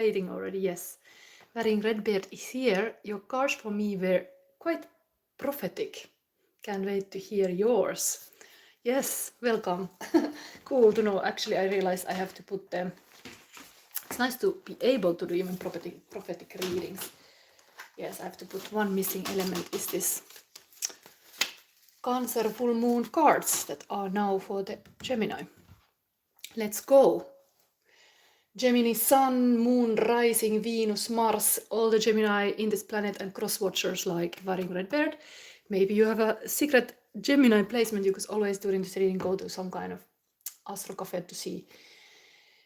Waiting already, yes. Wearing red beard is here. Your cards for me were quite prophetic. Can't wait to hear yours. Yes, welcome. Cool to know. Actually, I realized I have to put them. It's nice to be able to do even prophetic readings. Yes, I have to put one missing element. Is this Cancer full moon cards that are now for the Gemini. Let's go. Gemini, Sun, Moon, Rising, Venus, Mars, all the Gemini in this planet and cross-watchers like Wearing Red Beard. Maybe you have a secret Gemini placement. You could always during this reading go to some kind of astro cafe to see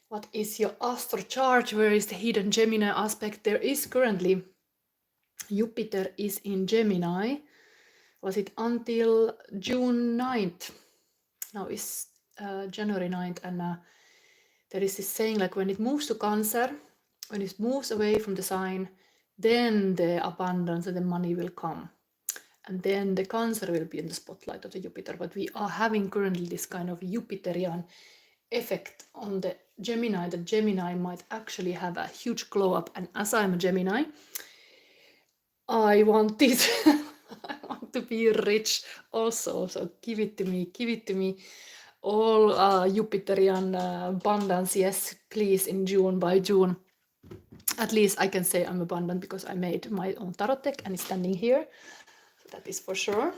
what is your astro chart, where is the hidden Gemini aspect. There is currently Jupiter is in Gemini. Was it until June 9th? Now is January 9th, and there is this saying like when it moves to Cancer, when it moves away from the sign, then the abundance and the money will come. And then the Cancer will be in the spotlight of the Jupiter. But we are having currently this kind of Jupiterian effect on the Gemini, that Gemini might actually have a huge glow up. And as I'm a Gemini, I want this. I want to be rich also. So give it to me, give it to me. All Jupiterian abundance, yes, please, in June, by June. At least I can say I'm abundant because I made my own tarot deck and it's standing here. So that is for sure.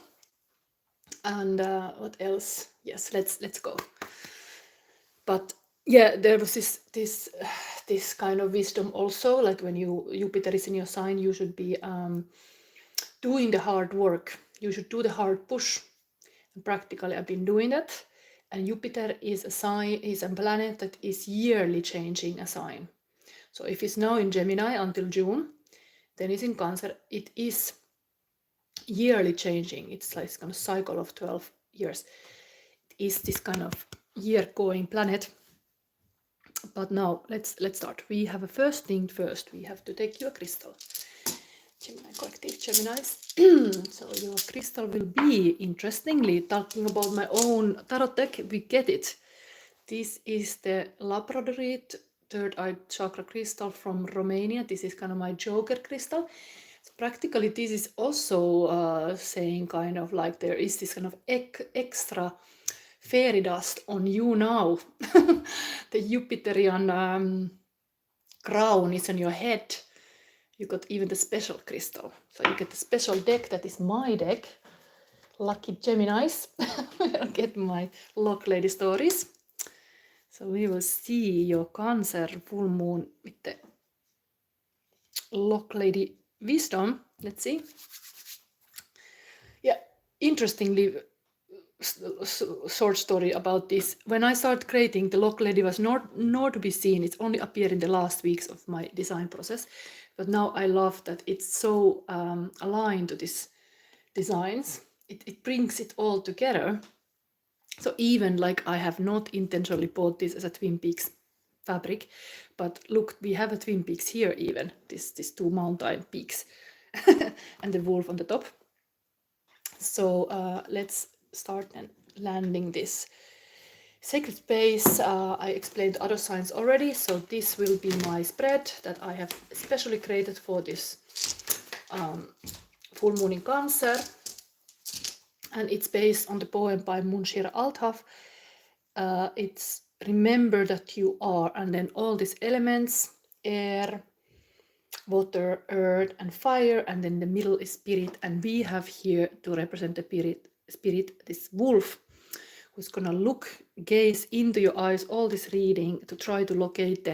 And what else? Yes, let's go. But yeah, there was this kind of wisdom also, like when Jupiter is in your sign, you should be doing the hard work. You should do the hard push. And practically, I've been doing that. And Jupiter is a planet that is yearly changing a sign. So if it's now in Gemini until June, then it's in Cancer. It is yearly changing. It's like kind of cycle of 12 years. It is this kind of year-going planet. But now let's start. We have a first thing first. We have to take your crystal. Gemini collective Geminis. So your crystal will be, interestingly, talking about my own tarot deck, we get it. This is the Labradorite third eye chakra crystal from Romania. This is kind of my Joker crystal. So practically this is also saying kind of like there is this kind of extra fairy dust on you now. The Jupiterian crown is on your head. You got even the special crystal. So you get the special deck that is my deck. Lucky Geminis. I'll get my Lock Lady stories. So we will see your Cancer full moon with the Lock Lady wisdom. Let's see. Yeah, interestingly, short story about this. When I started creating, the Lock Lady was not to be seen. It's only appeared in the last weeks of my design process. But now I love that it's so aligned to these designs. It brings it all together. So even like I have not intentionally bought this as a Twin Peaks fabric, but look, we have a Twin Peaks here even, this two mountain peaks and the wolf on the top. So let's start and landing this sacred space. I explained other signs already, so this will be my spread that I have especially created for this full moon in Cancer, and it's based on the poem by Munshir Altaf. It's remember that you are, and then all these elements, air, water, earth, and fire, and then the middle is spirit, and we have here to represent the spirit, this wolf, who's gonna gaze into your eyes all this reading to try to locate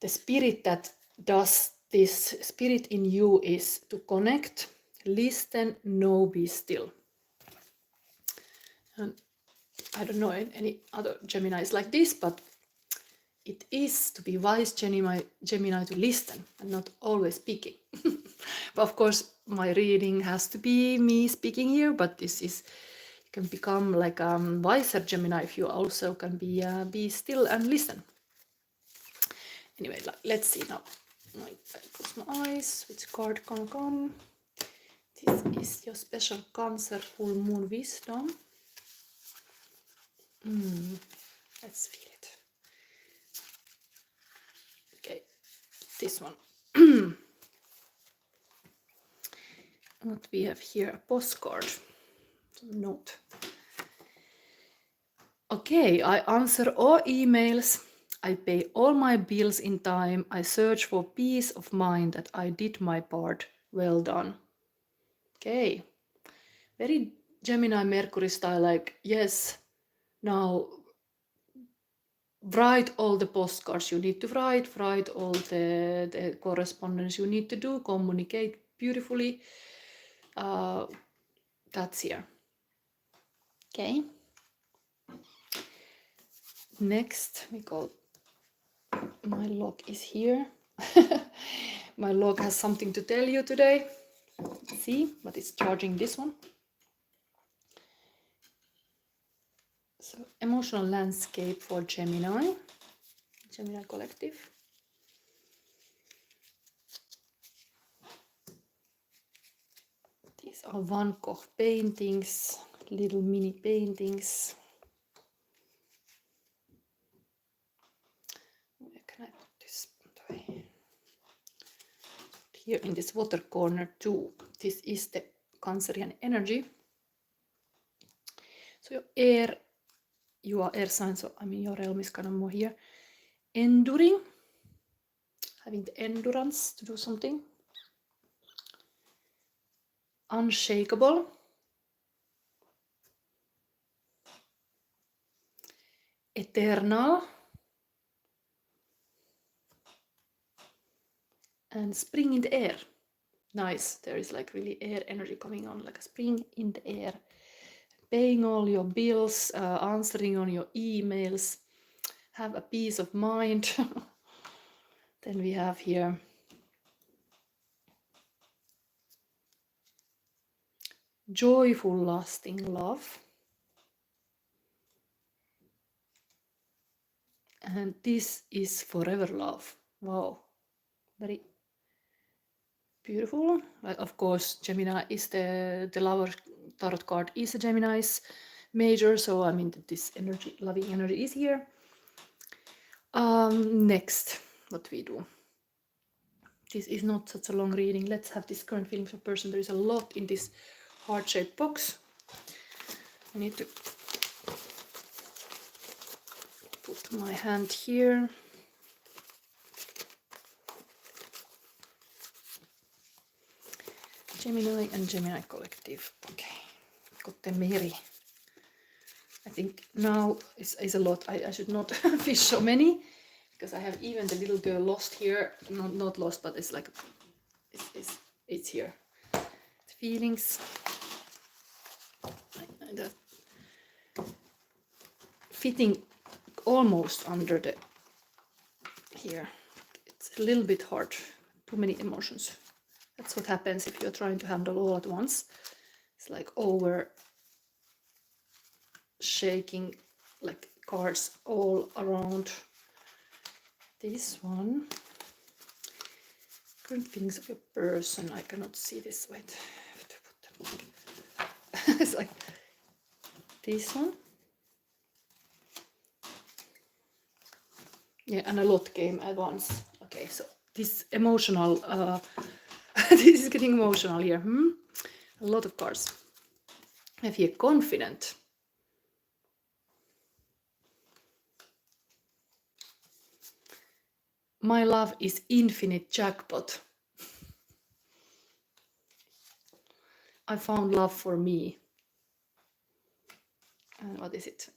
the spirit that does this. Spirit in you is to connect, listen, know, be still. And I don't know any other Geminis like this, but it is to be wise Gemini to listen and not always speaking. But of course, my reading has to be me speaking here, but this is, you can become like a wiser Gemini if you also can be still and listen. Anyway, let's see now. I close my eyes. Which card can come? This is your special Cancer full moon wisdom. Let's feel it. Okay, this one. What we have here, a postcard, some note. Okay, I answer all emails. I pay all my bills in time. I search for peace of mind that I did my part. Well done. Okay. Very Gemini Mercury style, like, yes, now write all the postcards you need to write all the correspondence you need to do, communicate beautifully. That's here. Okay. Next, we go. My log is here. My log has something to tell you today. Let's see, but it's charging this one. So, emotional landscape for Gemini collective. These are Van Gogh paintings, little mini paintings. Where can I put this? Here in this water corner too. This is the Cancerian energy. So you are air sign, so I mean your realm is kind of more here. Enduring, having the endurance to do something. Unshakable. Eternal. And spring in the air. Nice. There is like really air energy coming on, like a spring in the air. Paying all your bills, answering on your emails, have a peace of mind. Then we have here joyful, lasting love. And this is forever love. Wow. Very beautiful. Of course, Gemini is the lover tarot card is a Gemini's major, so I mean this energy, loving energy is here. Next, what we do. This is not such a long reading. Let's have this current feelings of person. There is a lot in this heart-shaped box. I need to put my hand here. Gemini and Gemini collective. Okay, got the Mary. I think now is a lot. I should not fish so many, because I have even the little girl lost here. Not lost, but it's like it's here. The feelings. That fitting almost under the here. It's a little bit hard. Too many emotions. That's what happens if you're trying to handle all at once. It's like over shaking, like cards all around. This one. Current feelings of your person. I cannot see this. Wait. I have to put them. It's like this one. Yeah, and a lot came at once. Okay, so this emotional, this is getting emotional here. A lot of cards. I feel confident. My love is infinite jackpot. I found love for me. And what is it?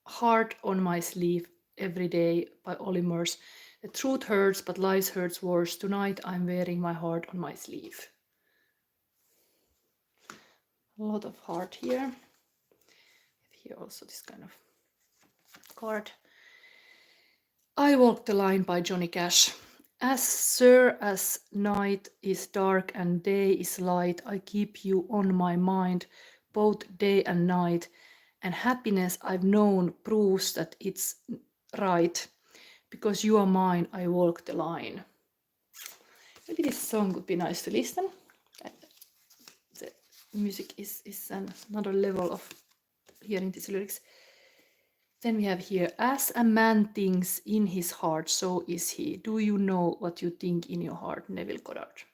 Heart on my sleeve every day by Olimers. The truth hurts, but lies hurts worse. Tonight I'm wearing my heart on my sleeve. A lot of heart here. Here also this kind of card. I Walk the Line by Johnny Cash. As sure as night is dark and day is light, I keep you on my mind both day and night. And happiness I've known proves that it's right. Because you are mine, I walk the line. Maybe this song would be nice to listen. The music is another level of hearing these lyrics. Then we have here, as a man thinks in his heart, so is he. Do you know what you think in your heart? Neville Goddard.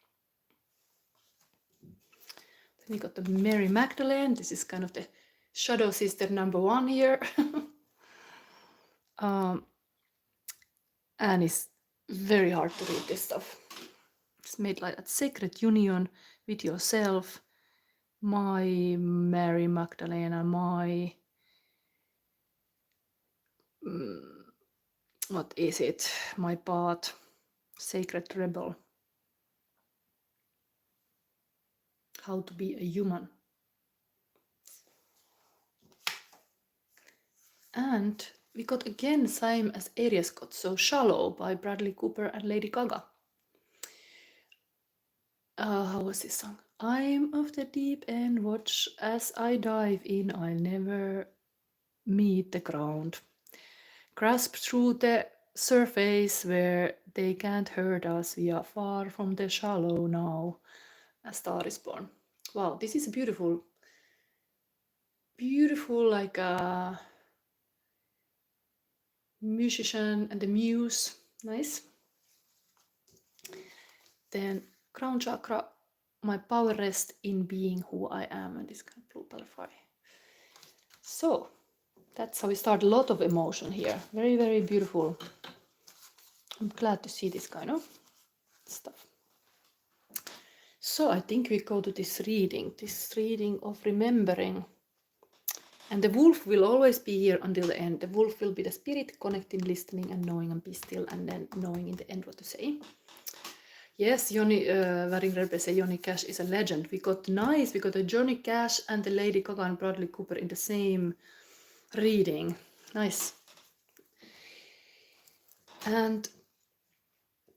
Then we got the Mary Magdalene. This is kind of the shadow sister number 1 here. And it's very hard to read this stuff. It's made like a sacred union with yourself. My Mary Magdalena, my... what is it? My path, sacred rebel. How to be a human. And we got again same as Aries got, so Shallow by Bradley Cooper and Lady Gaga. How was this song? I'm of the deep end, watch as I dive in, I'll never meet the ground. Grasp through the surface where they can't hurt us, we are far from the shallow now. A Star is Born. Wow, this is beautiful. Beautiful, like a musician and the muse. Nice. Then crown chakra, my power rests in being who I am, and this kind of blue butterfly. So that's how we start. A lot of emotion here. Very, very beautiful. I'm glad to see this kind of stuff. So I think we go to this reading of remembering. And the wolf will always be here until the end. The wolf will be the spirit connecting, listening, and knowing, and be still, and then knowing in the end what to say. Yes, Johnny Waringrepe say Johnny Cash is a legend. We got the Johnny Cash and the Lady Gaga and Bradley Cooper in the same reading. Nice. And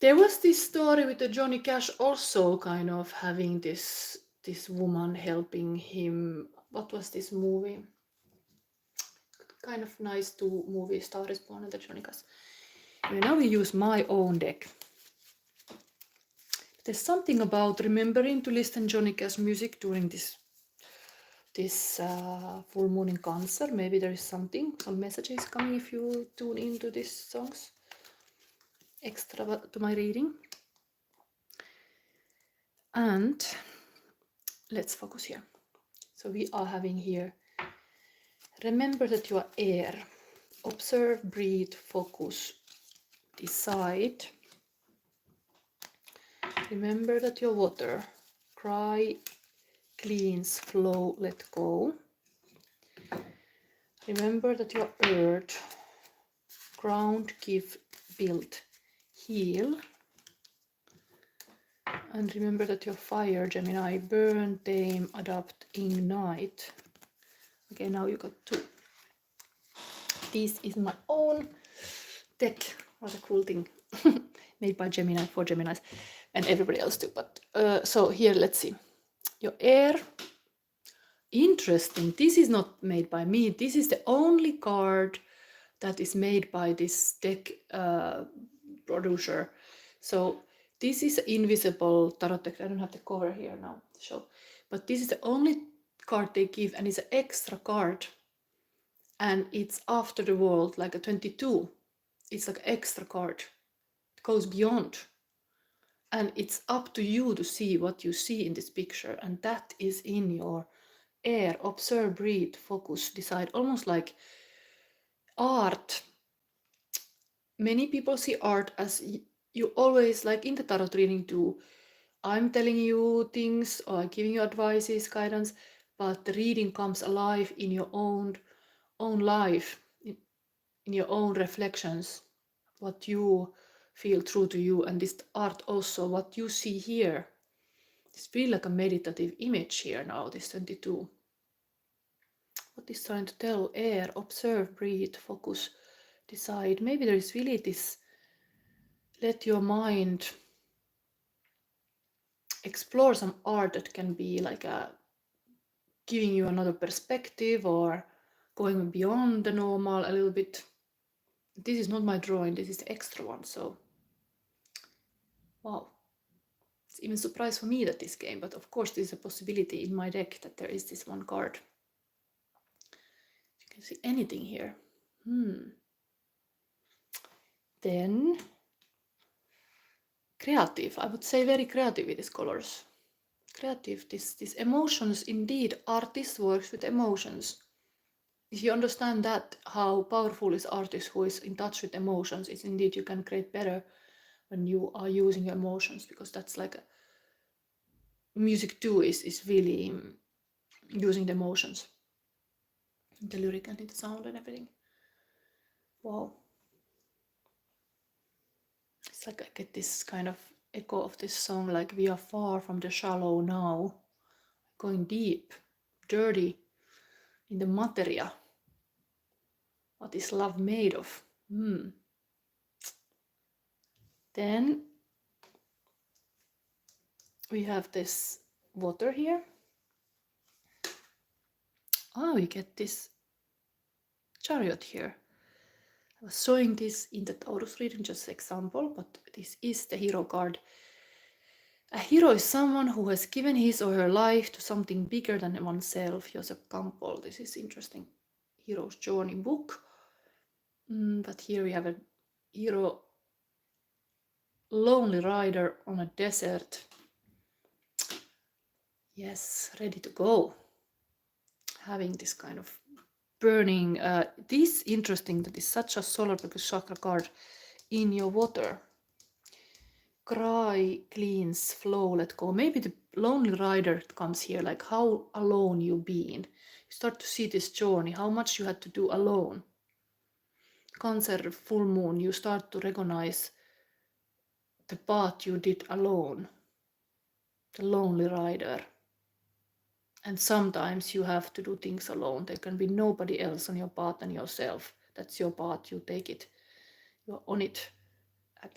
there was this story with the Johnny Cash also kind of having this woman helping him. What was this movie? Kind of nice two movies, Star is Born and the Johnny Cash. And now we use my own deck. There's something about remembering to listen Johnny Cash music during this full moon in Cancer. Maybe there is some messages coming if you tune into these songs extra to my reading. And let's focus here. So we are having here, remember that you are air. Observe, breathe, focus, decide. Remember that you're water. Cry, cleans, flow, let go. Remember that you're earth. Ground, give, build, heal. And remember that you're fire, Gemini. Burn, tame, adapt, ignite. Okay, now you got 2. This is my own deck. What a cool thing. Made by Gemini for Geminis and everybody else too. But so here, let's see. Your air. Interesting. This is not made by me. This is the only card that is made by this deck producer. So this is invisible tarot deck. I don't have the cover here now to show. But this is the only card they give, and it's an extra card. And it's after the world, like a 22. It's like an extra card. It goes beyond. And it's up to you to see what you see in this picture. And that is in your air. Observe, breathe, focus, decide. Almost like art. Many people see art as you always, like in the tarot reading too, I'm telling you things or giving you advices, guidance, but the reading comes alive in your own life, in your own reflections, what you feel true to you. And this art also, what you see here, it's really like a meditative image here now, this 22. What is trying to tell? Air, observe, breathe, focus, decide. Maybe there is really this, let your mind explore some art that can be like giving you another perspective or going beyond the normal a little bit. This is not my drawing, this is the extra one, so wow. It's even a surprise for me that this came, but of course there's a possibility in my deck that there is this one card. You can see anything here. Then creative. I would say very creative with these colors. Creative. This emotions indeed. Artist works with emotions. If you understand that, how powerful is artist who is in touch with emotions, it's indeed you can create better when you are using your emotions, because that's like music too is really using the emotions, the lyric and the sound and everything. Wow. It's like I get this kind of echo of this song, like we are far from the shallow now, going deep, dirty in the materia. What is love made of? Then we have this water here. We get this chariot here. I was showing this in the Taurus reading, just example, but this is the hero card. A hero is someone who has given his or her life to something bigger than oneself. Joseph Campbell. This is interesting. Hero's journey book. But here we have a hero, lonely rider on a desert. Yes, ready to go. Having this kind of burning. This interesting that is such a solar plexus chakra card in your water. Cry, cleans, flow, let go. Maybe the lonely rider comes here, like how alone you've been. You start to see this journey, how much you had to do alone. Cancer, full moon, you start to recognize the path you did alone. The lonely rider. And sometimes you have to do things alone. There can be nobody else on your path than yourself. That's your path, you take it. You're on it. And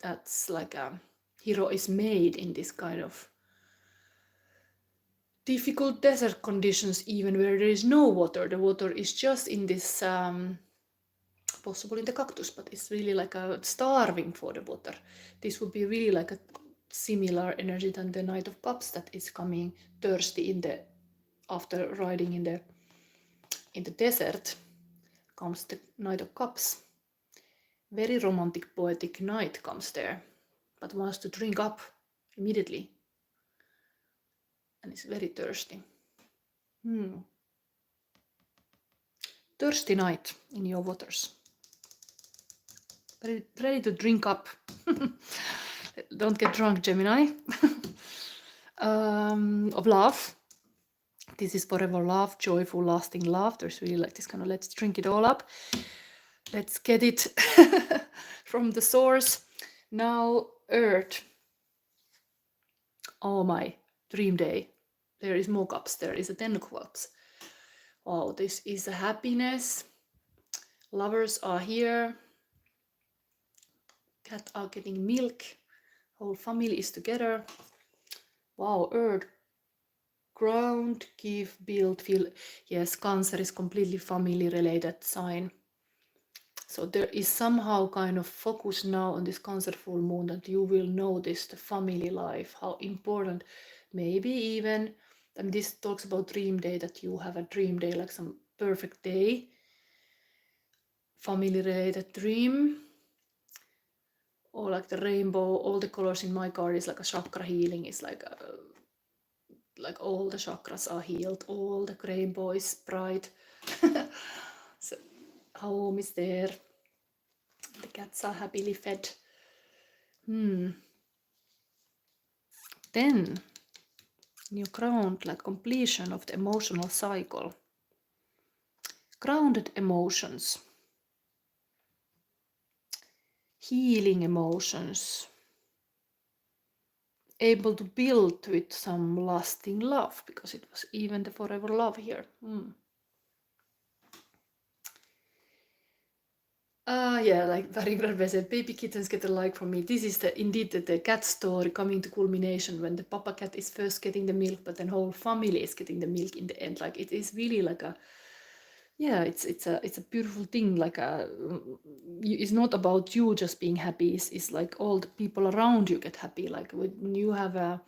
that's like a hero is made in this kind of difficult desert conditions, even where there is no water. The water is just in this, possible in the cactus, but it's really like a starving for the water. This would be really like a similar energy than the Knight of Cups that is coming thirsty in the after riding in the desert. Comes the Knight of Cups. Very romantic, poetic knight comes there, but wants to drink up immediately. And is very thirsty. Thirsty knight in your waters. Ready to drink up. Don't get drunk, Gemini. Of love. This is forever love, joyful, lasting love. There's really like this kind of let's drink it all up. Let's get it from the source. Now, Earth. Oh my, dream day. There is more cups. There is a 10 cups. Wow, this is a happiness. Lovers are here. Cat are getting milk. Whole family is together. Wow, Earth. Ground, give, build, feel. Yes, Cancer is completely family related sign. So there is somehow kind of focus now on this Cancer full moon that you will notice the family life, how important. Maybe even, and this talks about dream day, that you have a dream day, like some perfect day, family related dream, or like the rainbow. All the colors in my card is like a chakra healing. It's like all the chakras are healed, all the rainbow is bright. So home is there. The cats are happily fed. Then you ground, like completion of the emotional cycle. Grounded emotions. Healing emotions. Able to build with some lasting love, because it was even the forever love here. Yeah, like Varigrad said, baby kittens get a like from me. This is indeed the cat story coming to culmination when the papa cat is first getting the milk, but then whole family is getting the milk in the end. Like it is really like a, yeah, it's a beautiful thing. Like it's not about you just being happy. It's like all the people around you get happy. Like when you have a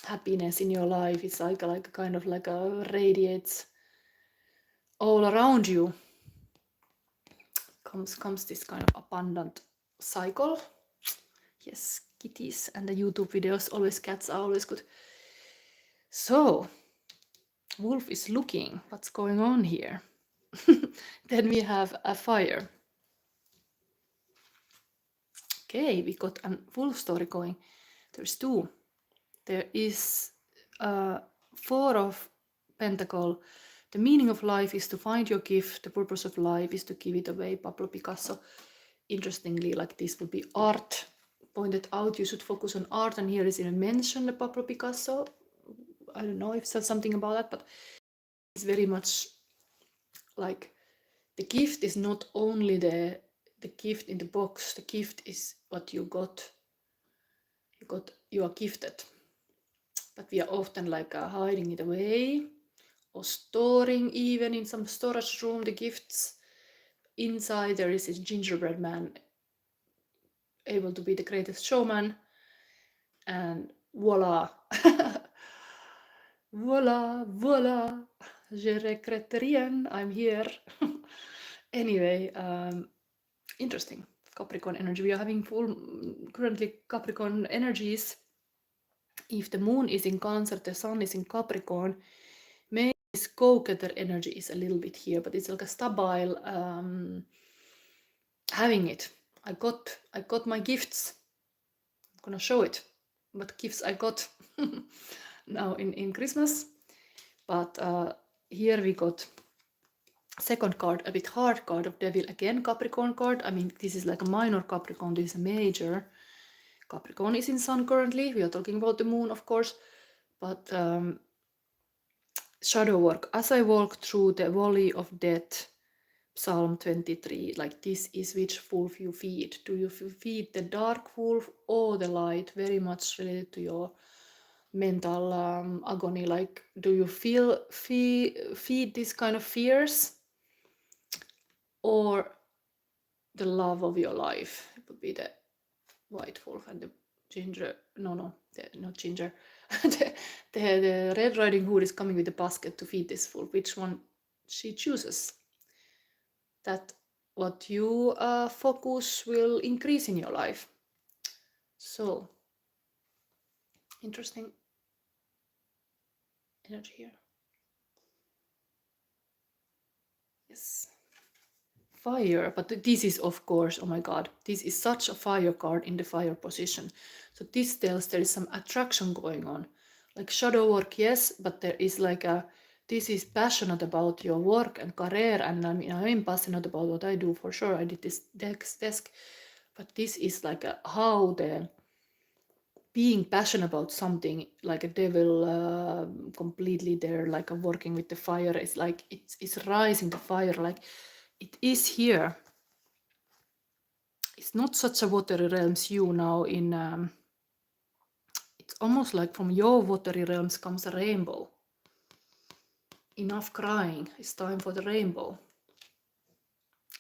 happiness in your life, it's like a kind of like a radiates all around you. comes this kind of abundant cycle. Yes, kitties and the YouTube videos, always cats are always good. So, wolf is looking what's going on here. Then we have a fire. Okay, we got a wolf story going. There's two. There is Four of Pentacle. The meaning of life is to find your gift. The purpose of life is to give it away. Pablo Picasso. Interestingly, like this would be art. Pointed out, you should focus on art, and here is even mentioned the Pablo Picasso. I don't know if it says something about that, but it's very much like the gift is not only the gift in the box. The gift is what you got. You are gifted, but we are often like hiding it away or storing, even in some storage room, the gifts. Inside there is this gingerbread man able to be the greatest showman, and voila. Voila, je regrette rien, I'm here. Anyway, interesting. Capricorn energy. We are having currently Capricorn energies. If the moon is in Cancer, the sun is in Capricorn, maybe this go-getter energy is a little bit here, but it's like a stable having it. I got my gifts. I'm gonna show it. What gifts I got now in Christmas. But here we got second card, a bit hard card of Devil, again Capricorn card. I mean, this is like a minor Capricorn, this is a major. Capricorn is in sun currently. We are talking about the moon, of course. But shadow work. As I walk through the valley of death, Psalm 23, like this is which wolf you feed. Do you feed the dark wolf or the light? Very much related to your mental agony. Like, do you feed this kind of fears or the love of your life? It would be the white wolf and the ginger. Not ginger. the Red Riding Hood is coming with a basket to feed this wolf. Which one she chooses? That what you focus will increase in your life. So interesting energy here. Yes, fire, but this is, of course, oh my god, this is such a fire card in the fire position. So this tells there is some attraction going on, like shadow work, yes, but there is like this is passionate about your work and career, and I mean, I'm passionate about what I do, for sure. I did this desk, but this is like how the being passionate about something, like a devil, completely there, like working with the fire, is like it's rising the fire, like it is here. It's not such a watery realms you now in it's almost like from your watery realms comes a rainbow. Enough crying, it's time for the rainbow.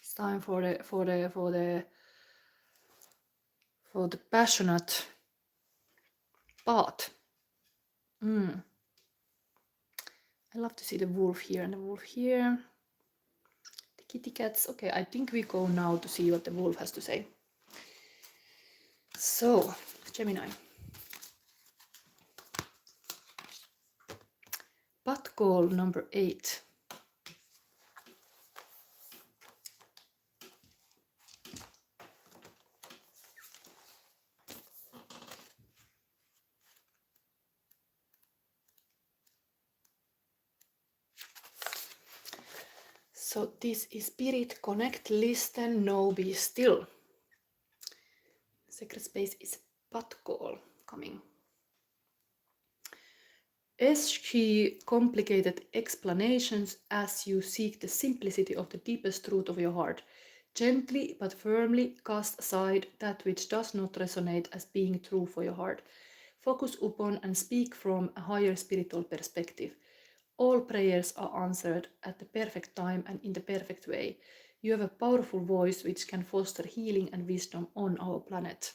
It's time for the passionate path. I love to see the wolf here and the wolf here. The kitty cats. Okay, I think we go now to see what the wolf has to say. So, Gemini. Path call number 8. So this is Spirit, connect, listen, know, be still. Sacred space is path call coming. Eschew complicated explanations as you seek the simplicity of the deepest truth of your heart. Gently but firmly cast aside that which does not resonate as being true for your heart. Focus upon and speak from a higher spiritual perspective. All prayers are answered at the perfect time and in the perfect way. You have a powerful voice which can foster healing and wisdom on our planet.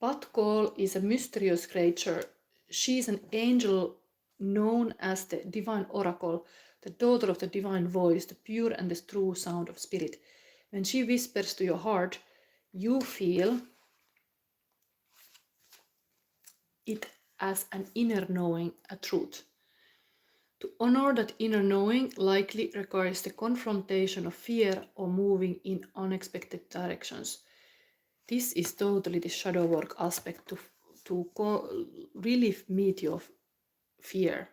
Path call is a mysterious creature. She is an angel known as the divine oracle. the daughter of the divine voice, the pure and the true sound of spirit. When she whispers to your heart, you feel it as an inner knowing, a truth. To honor that inner knowing likely requires the confrontation of fear or moving in unexpected directions. This is totally the shadow work aspect to really meet your fear.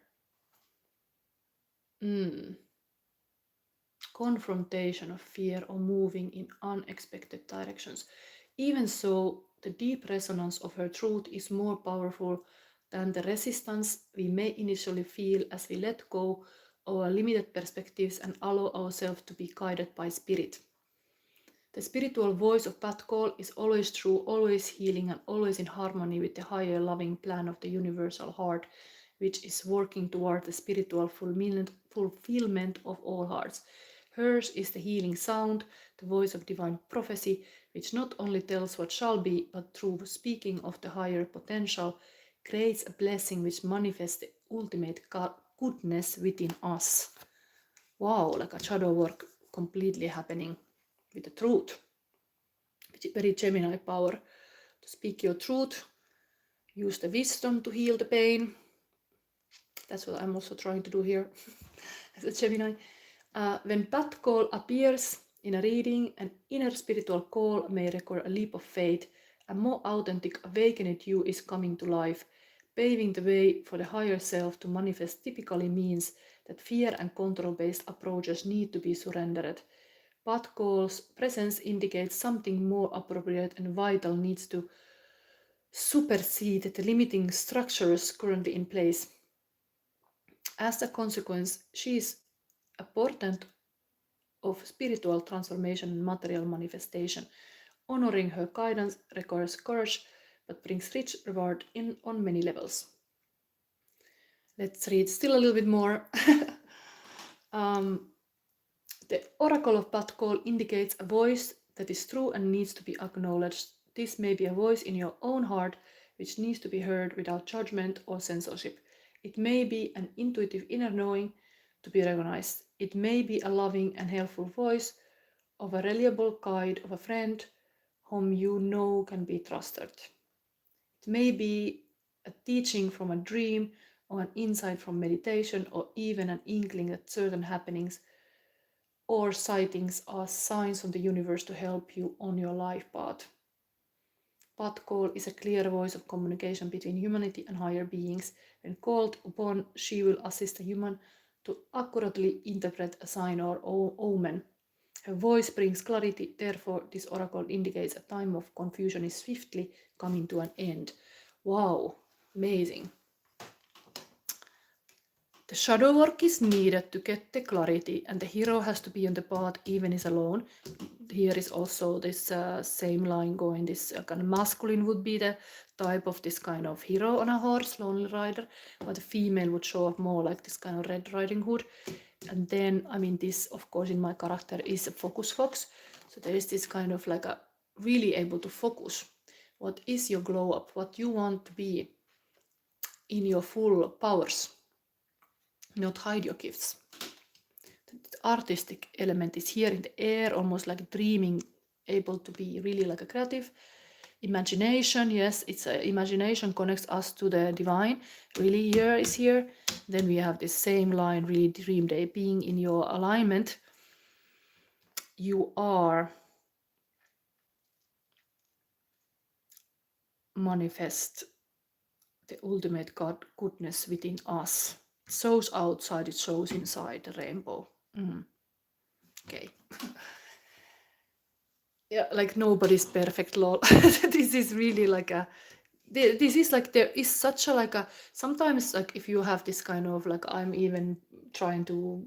Confrontation of fear or moving in unexpected directions. Even so, the deep resonance of her truth is more powerful than the resistance we may initially feel as we let go of our limited perspectives and allow ourselves to be guided by spirit. The spiritual voice of path call is always true, always healing, and always in harmony with the higher loving plan of the universal heart, which is working toward the spiritual fulfillment of all hearts. Hers is the healing sound, the voice of divine prophecy, which not only tells what shall be, but through speaking of the higher potential, creates a blessing which manifests the ultimate goodness within us. Wow, like a shadow work completely happening with the truth. Very Gemini power to speak your truth, use the wisdom to heal the pain. That's what I'm also trying to do here as a Gemini. When path call appears in a reading, an inner spiritual call may require a leap of faith. A more authentic awakened you is coming to life. Paving the way for the higher self to manifest typically means that fear and control-based approaches need to be surrendered. Path call's presence indicates something more appropriate and vital needs to supersede the limiting structures currently in place. As a consequence, she is a portent of spiritual transformation and material manifestation. Honoring her guidance requires courage, but brings rich reward on many levels. Let's read still a little bit more. The oracle of path call indicates a voice that is true and needs to be acknowledged. This may be a voice in your own heart which needs to be heard without judgment or censorship. It may be an intuitive inner knowing to be recognized. It may be a loving and helpful voice of a reliable guide, of a friend whom you know can be trusted. It may be a teaching from a dream or an insight from meditation, or even an inkling that certain happenings or sightings are signs from the universe to help you on your life path. Path call is a clear voice of communication between humanity and higher beings. When called upon, she will assist a human to accurately interpret a sign or omen. Her voice brings clarity, therefore this oracle indicates a time of confusion is swiftly coming to an end. Wow, amazing. The shadow work is needed to get the clarity, and the hero has to be on the path even is alone. Here is also this same line going, this kind of masculine would be the type of this kind of hero on a horse, lonely rider, but the female would show up more like this kind of Red Riding Hood. And then, I mean, this, of course, in my character is a focus fox. So there is this kind of like a really able to focus. What is your glow up? What you want to be in your full powers? Not hide your gifts. The artistic element is here in the air, almost like dreaming, able to be really like a creative. Imagination, yes, it's imagination connects us to the divine. Really here is here. Then we have this same line, really dream day, being in your alignment. You are manifest the ultimate God goodness within us. It shows outside, it shows inside the rainbow. Okay. Yeah, like nobody's perfect, lol. This is really like a, this is like, there is such a like a, sometimes like if you have this kind of like, I'm even trying to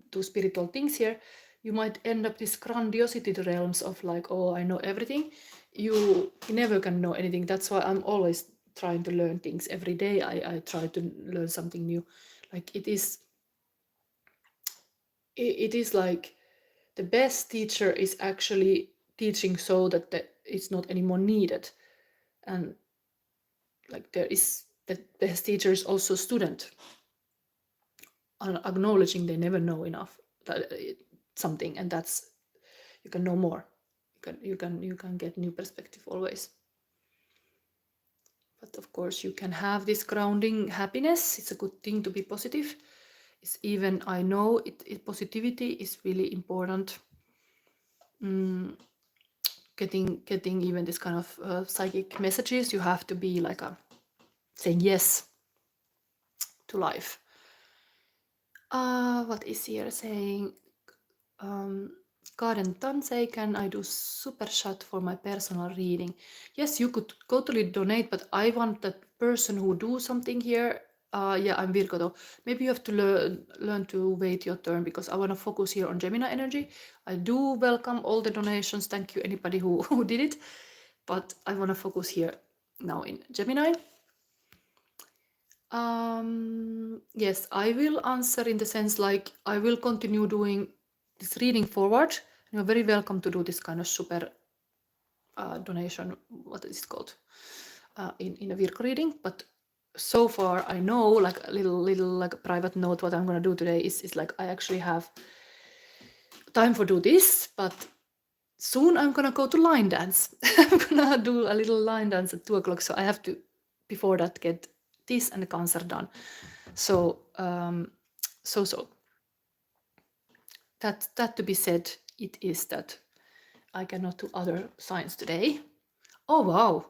do spiritual things here, you might end up this grandiosity realms of like, oh, I know everything. You never can know anything. That's why I'm always trying to learn things every day. I try to learn something new. Like it is like the best teacher is actually teaching so that it's not anymore needed. And like there is the best teacher is also student. acknowledging they never know enough something, and that's, you can know more. You can get new perspective always. But of course, you can have this grounding happiness. It's a good thing to be positive. It's even, I know positivity is really important. Getting even this kind of psychic messages, you have to be like saying yes to life. What is here saying? Karen Tan say, can I do super chat for my personal reading? Yes, you could totally donate, but I want that person who do something here. Yeah, I'm Virgo though. Maybe you have to learn to wait your turn, because I want to focus here on Gemini energy. I do welcome all the donations. Thank you anybody who did it. But I want to focus here now in Gemini. Yes, I will answer in the sense like I will continue doing this reading forward. You're very welcome to do this kind of super donation, what is it called, in a Virgo reading. But so far I know, like a little like a private note, what I'm gonna do today is like I actually have time for do this, but soon I'm gonna go to line dance. I'm gonna do a little line dance at 2 o'clock, so I have to before that get this and the cancer done. So that to be said, it is that I cannot do other signs today. Oh wow,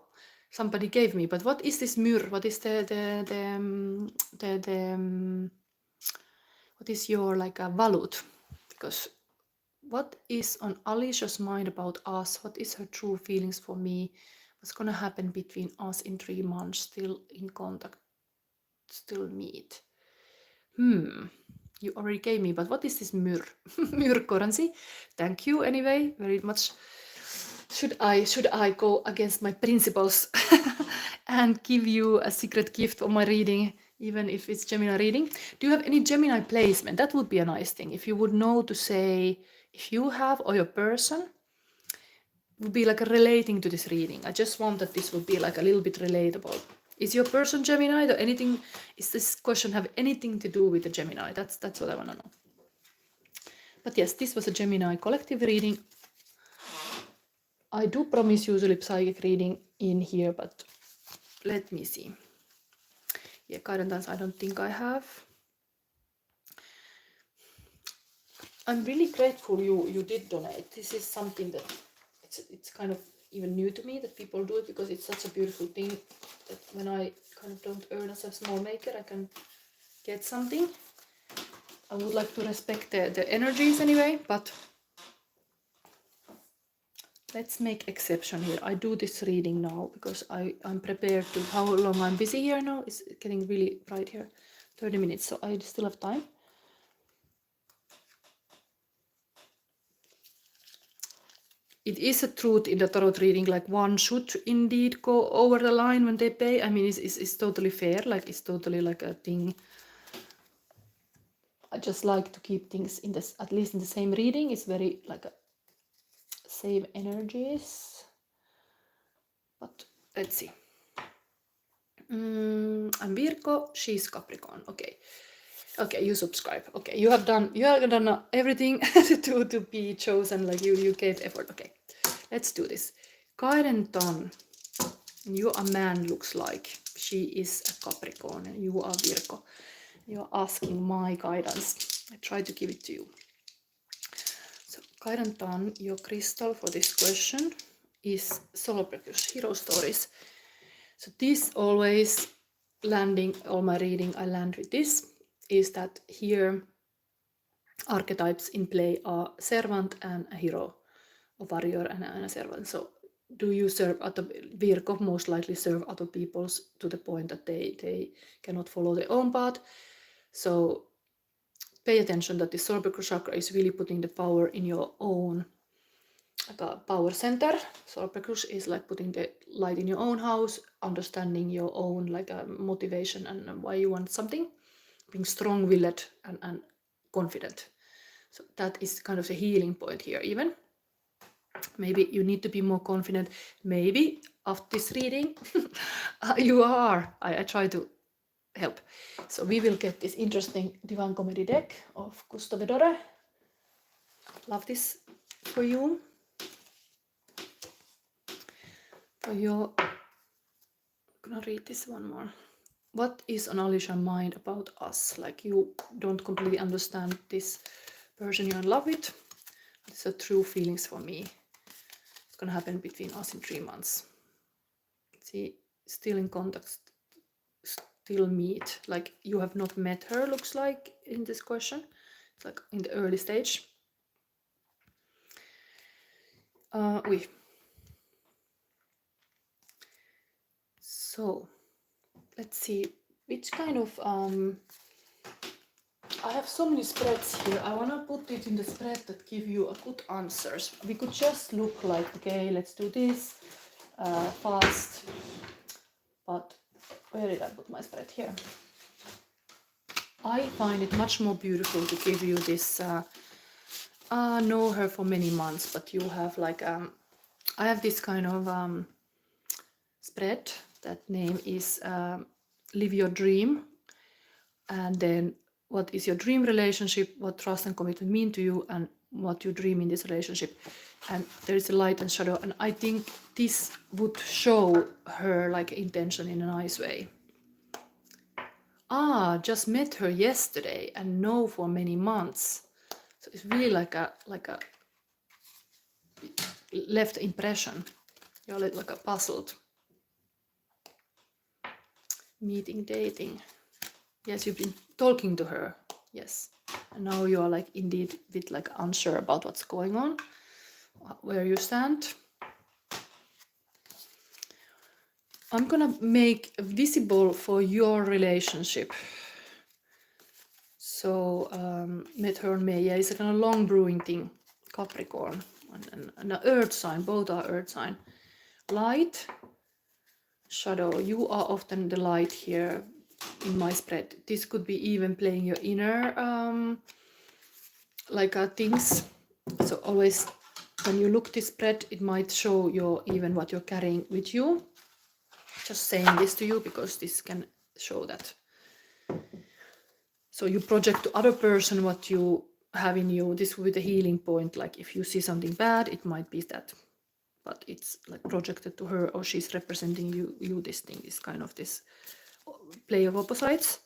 somebody gave me, but what is this myrrh? What is what is your like a valut? Because what is on Alicia's mind about us? What is her true feelings for me? What's gonna happen between us in 3 months? Still in contact, still meet. You already gave me, but what is this myrrh? Myrrh currency. Thank you anyway, very much. Should I go against my principles and give you a secret gift of my reading, even if it's Gemini reading? Do you have any Gemini placement? That would be a nice thing. If you would know to say, if you have or your person would be like relating to this reading. I just want that this would be like a little bit relatable. Is your person Gemini? Or anything? Is this question have anything to do with the Gemini? That's what I want to know. But yes, this was a Gemini collective reading. I do promise usually psychic reading in here, but let me see. Yeah, guidance I don't think I have. I'm really grateful you did donate. This is something that it's kind of even new to me that people do it, because it's such a beautiful thing that when I kind of don't earn as a small maker, I can get something. I would like to respect the energies anyway, but let's make exception here. I do this reading now because I'm prepared to, how long I'm busy here now, it's getting really bright here, 30 minutes, so I still have time. It is a truth in the tarot reading, like one should indeed go over the line when they pay. I mean, it's totally fair, like it's totally like a thing. I just like to keep things in this, at least in the same reading. It's very like a same energies. But let's see. I'm Virgo, she's Capricorn. Okay, you subscribe. Okay, you have done everything to be chosen, like you gave effort. Okay, let's do this. Karen Ton, you a man looks like. She is a Capricorn and you are Virgo. You are asking my guidance. I try to give it to you. So Karen Tan, your crystal for this question is Solar Plexus Hero Stories. So this always landing, all my reading I land with this, is that here archetypes in play are servant and a hero, a warrior and a servant. So do you serve other, Virgo most likely serve other people's to the point that they cannot follow their own path. So pay attention that the solar plexus chakra is really putting the power in your own, like a power center. Solar plexus is like putting the light in your own house, understanding your own like a motivation and why you want something, being strong-willed and confident. So that is kind of a healing point here even. Maybe you need to be more confident. Maybe after this reading, you are. I try to help. So we will get this interesting Divine Comedy deck of Gusto Vedore. Love this for you. For your, I'm gonna read this one more. What is on Alicia's mind about us? Like, you don't completely understand this person you're in love with. It's a true feelings for me. It's gonna happen between us in 3 months. See, still in contact, still meet. Like, you have not met her, looks like, in this question. It's like in the early stage. Oui. So, let's see, which kind of, I have so many spreads here. I want to put it in the spread that give you a good answers. We could just look like, okay, let's do this fast. But where did I put my spread? Here. I find it much more beautiful to give you this, know her for many months, but you have like, I have this kind of spread. That name is Live Your Dream. And then what is your dream relationship, what trust and commitment mean to you, and what you dream in this relationship. And there is a light and shadow, and I think this would show her like intention in a nice way. Just met her yesterday and know for many months. So it's really like a left impression. You're like a puzzled. Meeting, dating. Yes, you've been talking to her. Yes. And now you are like indeed a bit like unsure about what's going on, where you stand. I'm gonna make visible for your relationship. So met her in May. Yeah, it's a kind of long brewing thing. Capricorn and an earth sign. Both are earth sign. Light, shadow. You are often the light here in my spread. This could be even playing your inner things. So always when you look this spread, it might show your even what you're carrying with you. Just saying this to you because this can show that. So you project to other person what you have in you. This will be the healing point. Like if you see something bad, it might be that, but it's like projected to her, or she's representing you this thing, is kind of this play of opposites.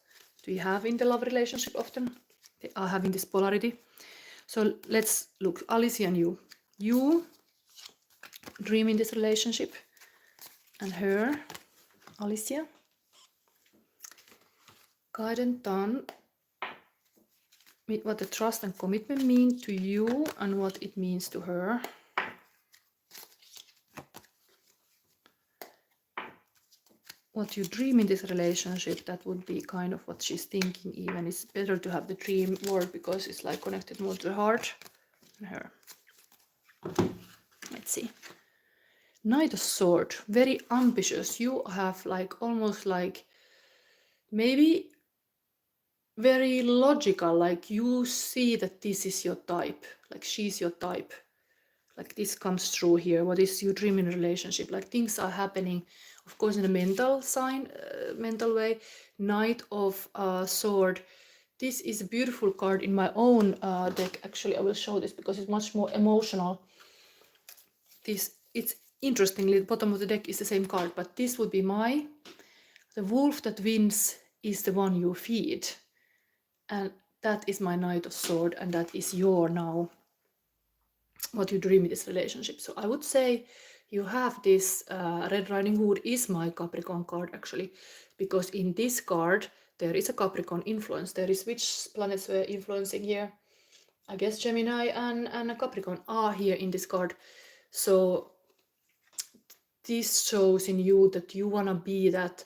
Do you have in the love relationship often? They are having this polarity. So let's look, Alicia and you. You dream in this relationship, and her, Alicia. Guide and done. What the trust and commitment mean to you and what it means to her. What you dream in this relationship, that would be kind of what she's thinking. Even it's better to have the dream word because it's like connected more to the heart and her. Let's see. Knight of Sword, very ambitious. You have like almost like maybe very logical, like you see that this is your type, like she's your type, like this comes through here. What is your dream in a relationship? Like things are happening, of course, in a mental sign, mental way. Knight of Sword. This is a beautiful card in my own deck. Actually, I will show this because it's much more emotional. This, it's interestingly, the bottom of the deck is the same card, but this would be the wolf that wins is the one you feed. And that is my Knight of Sword, and that is your now, what you dream in this relationship. So I would say you have this Red Riding Hood is my Capricorn card actually, because in this card there is a Capricorn influence. There is which planets were influencing here? I guess Gemini and a Capricorn are here in this card. So this shows in you that you wanna be that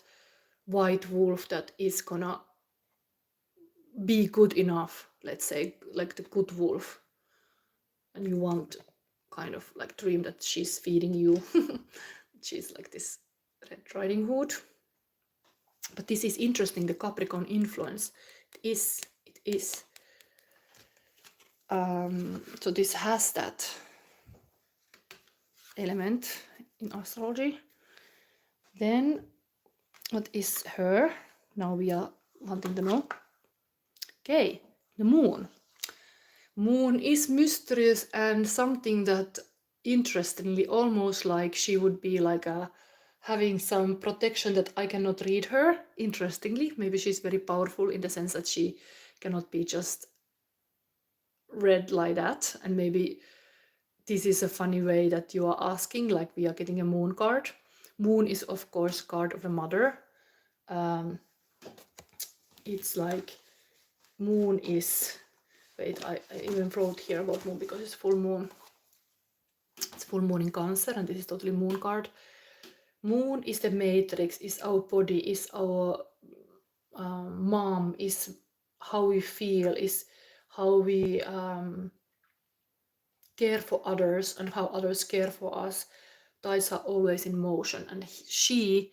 white wolf that is gonna be good enough, let's say, like the good wolf, and you want kind of like dream that she's feeding you. She's like this Red Riding Hood. But this is interesting, the Capricorn influence. It is so this has that element in astrology. Then what is her? Now we are wanting to know. Okay, the moon. Moon is mysterious and something that interestingly almost like she would be like a having some protection that I cannot read her. Interestingly, maybe she's very powerful in the sense that she cannot be just read like that. And maybe this is a funny way that you are asking, like we are getting a moon card. Moon is of course card of the mother. It's like moon is, wait, I even wrote here about moon because it's full moon. It's full moon in Cancer and this is totally moon card. Moon is the matrix, is our body, is our mom, is how we feel, is how we care for others and how others care for us. Tides are always in motion, and she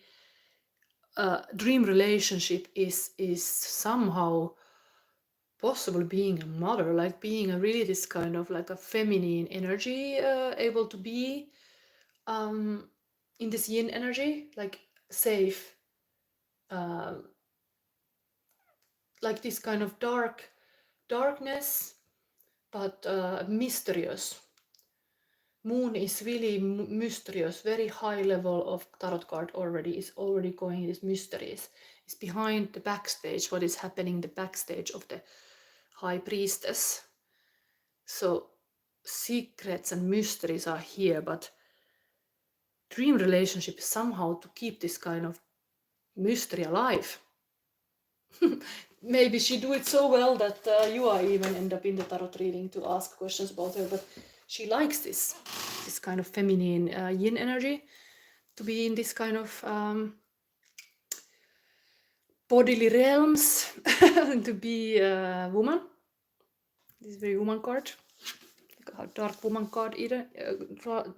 dream relationship is somehow possible being a mother, like being a really this kind of like a feminine energy, able to be in this yin energy, like safe, like this kind of darkness, but mysterious. Moon is really mysterious, very high level of tarot card already, is already going these mysteries. It's behind the backstage, what is happening the backstage of the High Priestess. So secrets and mysteries are here, but dream relationship is somehow to keep this kind of mystery alive. Maybe she do it so well that you are even end up in the tarot reading to ask questions about her, but she likes this kind of feminine yin energy, to be in this kind of bodily realms, to be a woman. This is very woman card, like a dark woman card either,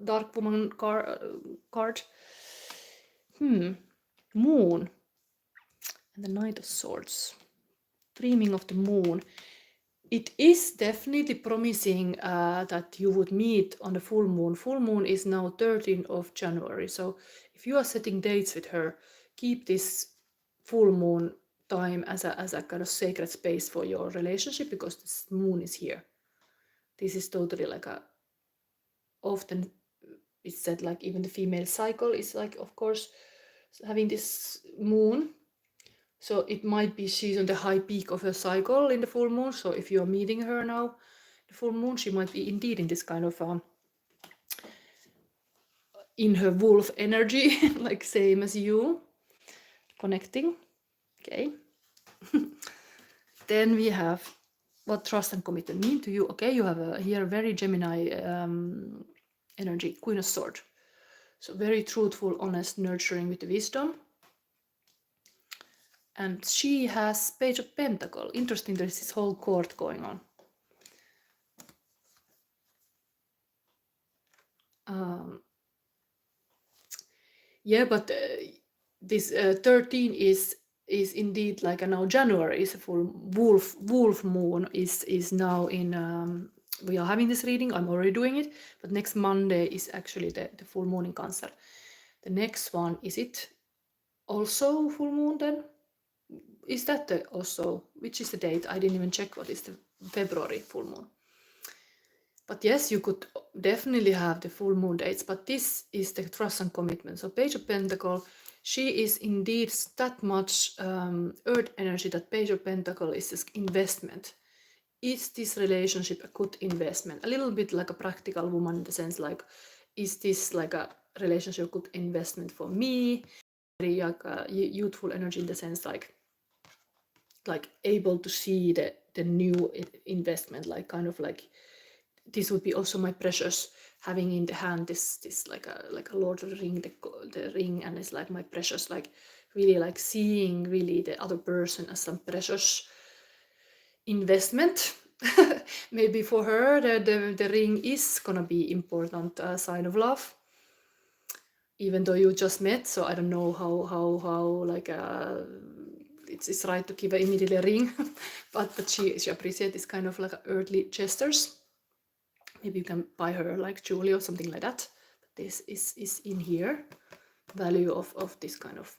dark woman card. Moon and the Knight of Swords. Dreaming of the moon. It is definitely promising that you would meet on the full moon. Full moon is now 13th of January. So if you are setting dates with her, keep this full moon time as a kind of sacred space for your relationship, because this moon is here. This is totally like a, often it's said like even the female cycle is like, of course, having this moon. So it might be she's on the high peak of her cycle in the full moon. So if you're meeting her now, the full moon, she might be indeed in this kind of in her wolf energy, like same as you, connecting. Okay. Then we have what trust and commitment mean to you. Okay, you have here a very Gemini energy, Queen of Swords. So very truthful, honest, nurturing with the wisdom. And she has Page of Pentacle. Interesting, there's this whole court going on. Yeah, but this 13 is indeed like now January is a full wolf moon is now in we are having this reading. I'm already doing it, but next Monday is actually the full moon in Cancer. The next one, is it also full moon then? Is that the also, which is the date? I didn't even check what is the February full moon. But yes, you could definitely have the full moon dates, but this is the trust and commitment. So Page of Pentacle, she is indeed that much earth energy that Page of Pentacle is this investment. Is this relationship a good investment? A little bit like a practical woman in the sense like, is this like a relationship good investment for me? Very like youthful energy in the sense like able to see the new investment, like kind of like, this would be also my precious, having in the hand this like a Lord of the Ring, the ring, and it's like my precious, like really like seeing really the other person as some precious investment. Maybe for her the ring is gonna be important sign of love, even though you just met. So I don't know how like it's right to give her immediately a ring, but she appreciates this kind of like earthly gestures. Maybe you can buy her like jewelry or something like that. But this is in here, value of this kind of,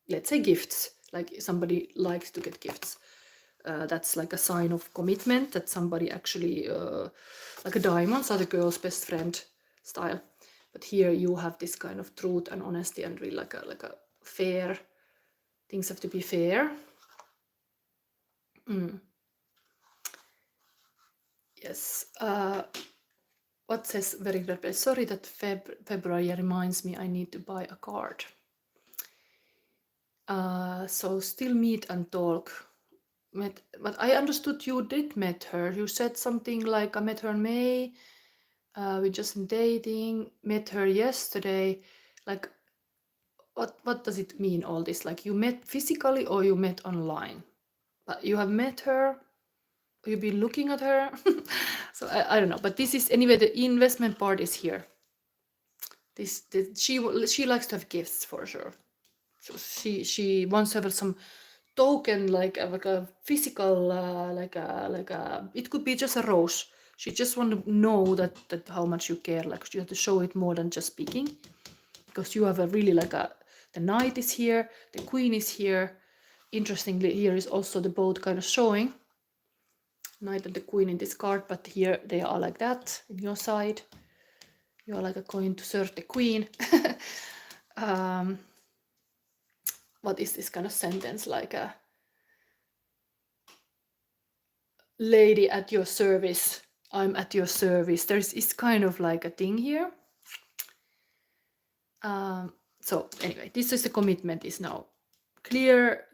let's say, gifts, like somebody likes to get gifts. That's like a sign of commitment, that somebody actually, like a diamonds are the girl's best friend style. But here you have this kind of truth and honesty and really like a fair, things have to be fair. Yes. What says very good? Sorry that February reminds me I need to buy a card. So still meet and talk. But I understood you did met her. You said something like I met her in May. We just dating. Met her yesterday. Like, what does it mean, all this? Like, you met physically or you met online? But you have met her. You've been looking at her. So I don't know. But this is anyway. The investment part is here. She likes to have gifts for sure. So she wants to have some token, like a physical, like a it could be just a rose. She just want to know that how much you care. Like you have to show it more than just speaking, because you have a really like the knight is here, the queen is here. Interestingly, here is also the both kind of showing knight and the queen in this card, but here they are like that in your side. You are like going to serve the queen. What is this kind of sentence, like a lady at your service, I'm at your service. It's kind of like a thing here. So anyway, this is the commitment is now clear.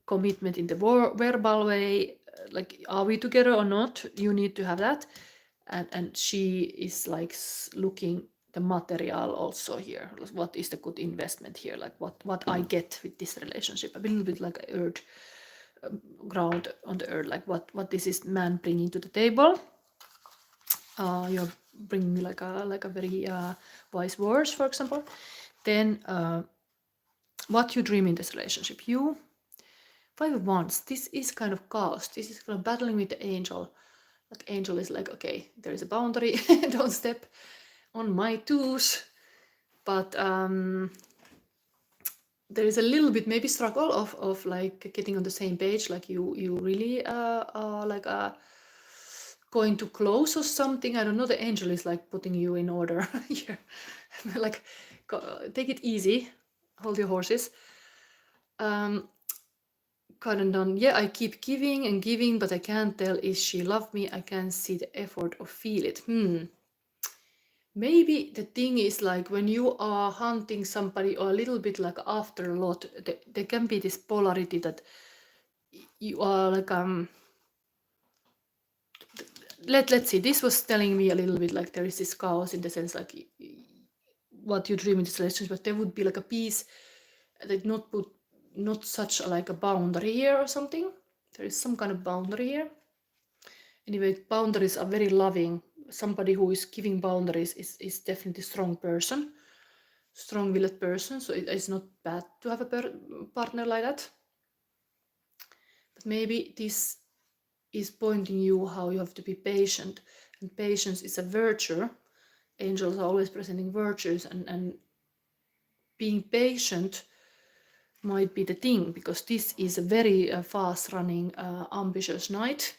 Commitment in the verbal way, like are we together or not, you need to have that. And she is like looking the material also here. What is the good investment here? Like what I get with this relationship? A little bit like earth, ground on the earth, like what this is man bringing to the table. You're bringing like a very wise words, for example. Then what you dream in this relationship. You 5 of Wands. This is kind of chaos. This is kind of battling with the angel. Like angel is like, okay, there is a boundary. Don't step on my toes. But there is a little bit maybe struggle of like getting on the same page. Like you really are like going too close or something. I don't know. The angel is like putting you in order here. Like take it easy. Hold your horses. Kind of done. Yeah, I keep giving and giving, but I can't tell if she loved me. I can't see the effort or feel it. Maybe the thing is like when you are hunting somebody or a little bit like after a lot, there can be this polarity that you are like let's see. This was telling me a little bit like there is this chaos in the sense like what you dream in this relationship, but there would be like a peace that not such like a boundary here or something. There is some kind of boundary here. Anyway, boundaries are very loving. Somebody who is giving boundaries is definitely a strong person, strong-willed person. So it's not bad to have a partner like that. But maybe this is pointing you how you have to be patient. And patience is a virtue. Angels are always presenting virtues, and being patient might be the thing, because this is a very fast-running, ambitious knight.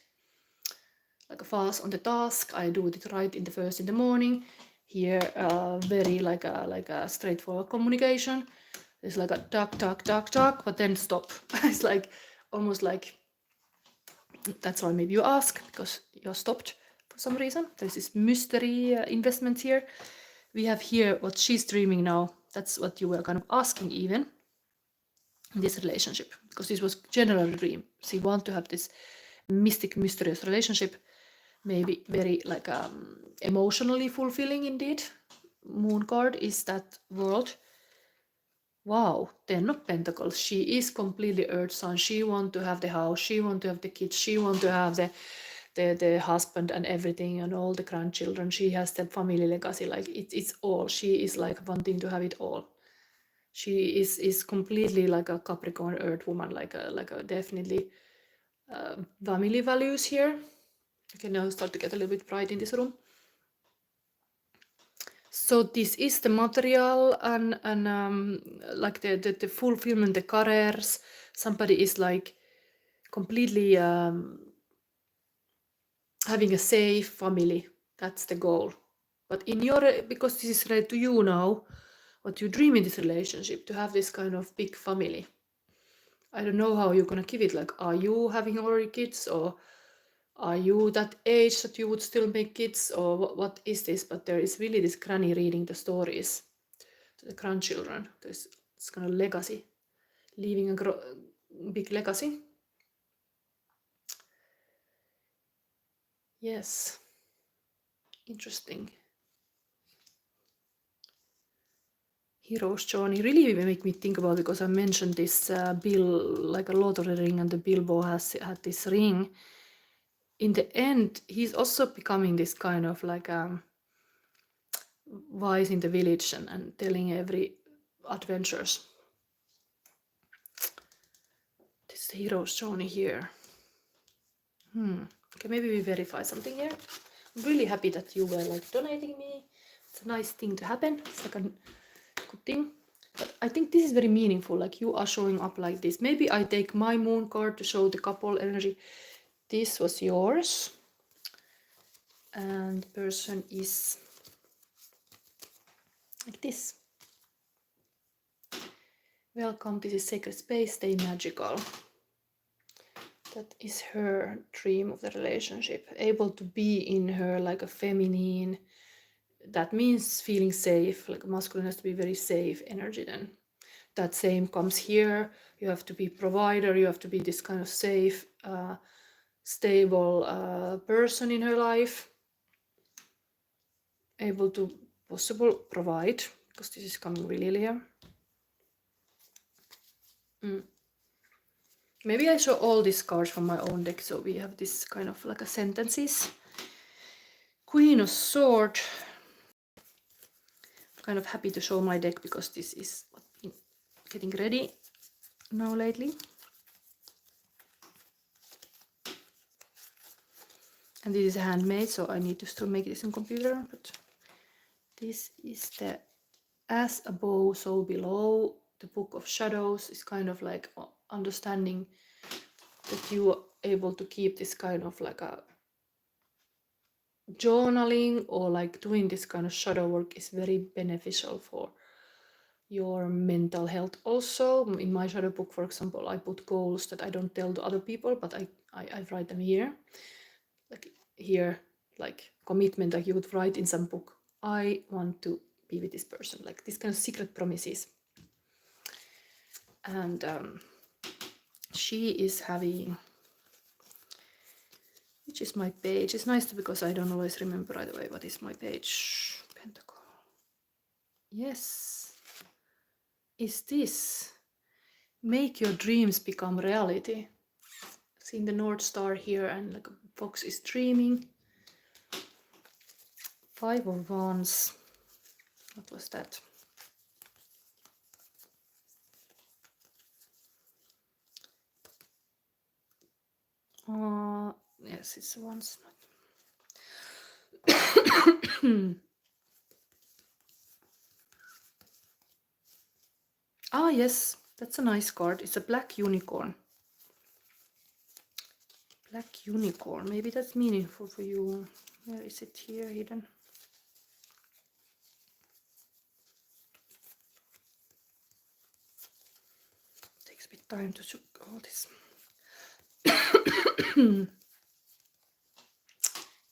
Like a fast on the task. I do it right in the morning. Here, very like a straightforward communication. It's like a talk, but then stop. It's like almost like, that's why maybe you ask, because you're stopped for some reason. There's this mystery investment here. We have here what she's dreaming now. That's what you were kind of asking even in this relationship, because this was general dream. She want to have this mystic, mysterious relationship. Maybe very like emotionally fulfilling indeed. Moon card is that world. Wow, 10 of Pentacles. She is completely earth sign. She want to have the house. She want to have the kids. She want to have the husband and everything and all the grandchildren. She has the family legacy. Like it's all. She is like wanting to have it all. She is completely like a Capricorn earth woman. Like a definitely family values here. Okay, now start to get a little bit bright in this room. So this is the material and like the fulfillment, the careers. Somebody is like completely having a safe family. That's the goal. But in your, because this is related to you now, what you dream in this relationship, to have this kind of big family. I don't know how you're gonna give it. Like, are you having already kids, or are you that age that you would still make kids, or what is this? But there is really this granny reading the stories to the grandchildren. There's this kind of legacy, leaving a big legacy. Yes, interesting. Hero's journey really make me think about, because I mentioned this Bill, like a Lord of the Ring, and the Bilbo has had this ring. In the end, he's also becoming this kind of like wise in the village and telling every adventures. This is the hero's journey here. Okay, maybe we verify something here. I'm really happy that you were like donating me. It's a nice thing to happen. It's like a good thing. But I think this is very meaningful. Like, you are showing up like this. Maybe I take my moon card to show the couple energy. This was yours. And the person is like this. Welcome, this is sacred space, stay magical. That is her dream of the relationship. Able to be in her like a feminine. That means feeling safe. Like, masculine has to be very safe energy then. That same comes here. You have to be provider. You have to be this kind of safe, stable person in her life. Able to possible provide, because this is coming really clear. Maybe I show all these cards from my own deck, so we have this kind of like a sentences. Queen of Swords. I'm kind of happy to show my deck, because this is getting ready now lately. And this is handmade, so I need to still make this in computer. But this is the As Above, So Below. The Book of Shadows is kind of like understanding that you are able to keep this kind of like a journaling, or like doing this kind of shadow work is very beneficial for your mental health. Also, in my shadow book, for example, I put goals that I don't tell to other people, but I write them here. Like here, like commitment, like you would write in some book, I want to be with this person, like this kind of secret promises. And she is having, which is my page. It's nice because I don't always remember right away what is my page. Pentacle. Yes. Is this make your dreams become reality? Seeing the North Star here, and like a fox is dreaming. 5 of Wands. What was that? Yes, it's Wands. Ah, yes, that's a nice card. It's a black unicorn. Black unicorn. Maybe that's meaningful for you. Where is it here hidden? Takes a bit time to shoot all this.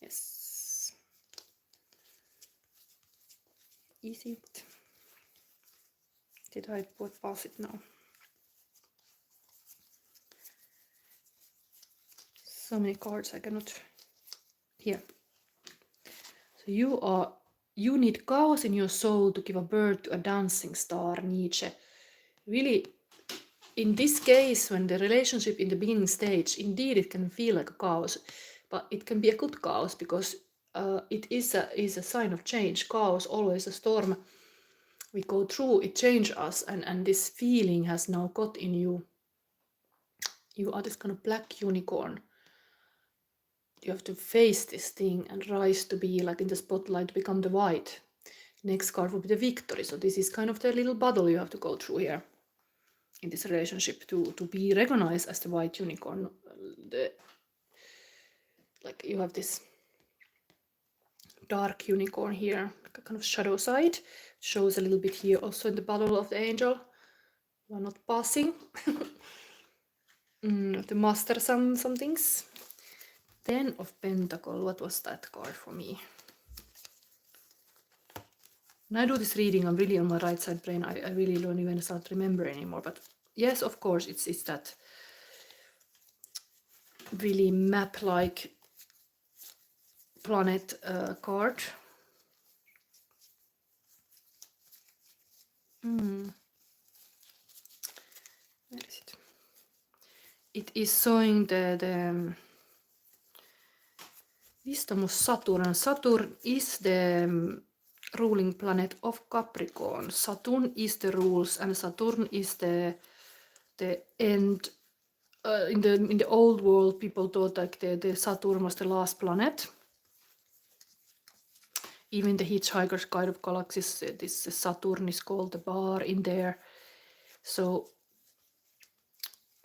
Yes. Is it? Did I pass it now? So many cards I cannot. Here. So you need chaos in your soul to give a birth to a dancing star, Nietzsche. Really, in this case, when the relationship in the beginning stage, indeed it can feel like a chaos, but it can be a good chaos, because it is a sign of change. Chaos, always a storm we go through, it changes us, and this feeling has now got in you. You are this kind of black unicorn. You have to face this thing and rise to be like in the spotlight, to become the white. Next card would be the victory. So this is kind of the little battle you have to go through here in this relationship to be recognized as the white unicorn. Like you have this dark unicorn here, like a kind of shadow side. Shows a little bit here also in the battle of the angel. You are not passing. To master some things. Ten of Pentacle, what was that card for me? When I do this reading, I'm really on my right side brain. I really don't even start to remember anymore. But yes, of course, it's that really map-like planet card. Where is it? It is showing the wisdom of Saturn. Saturn is the ruling planet of Capricorn. Saturn is the rules, and Saturn is the end. In the old world, people thought like the Saturn was the last planet. Even the Hitchhiker's Guide of Galaxies, this Saturn is called the bar in there. So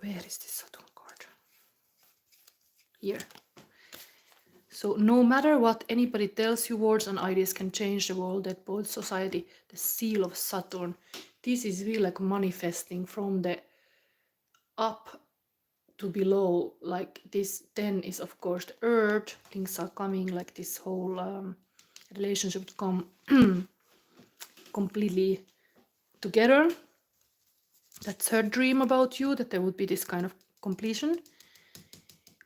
where is this Saturn card? Here. So no matter what anybody tells you, words and ideas can change the world, that both society, the seal of Saturn. This is really like manifesting from the up to below. Like this 10 is of course the earth. Things are coming, like this whole relationship to come completely together. That's her dream about you, that there would be this kind of completion.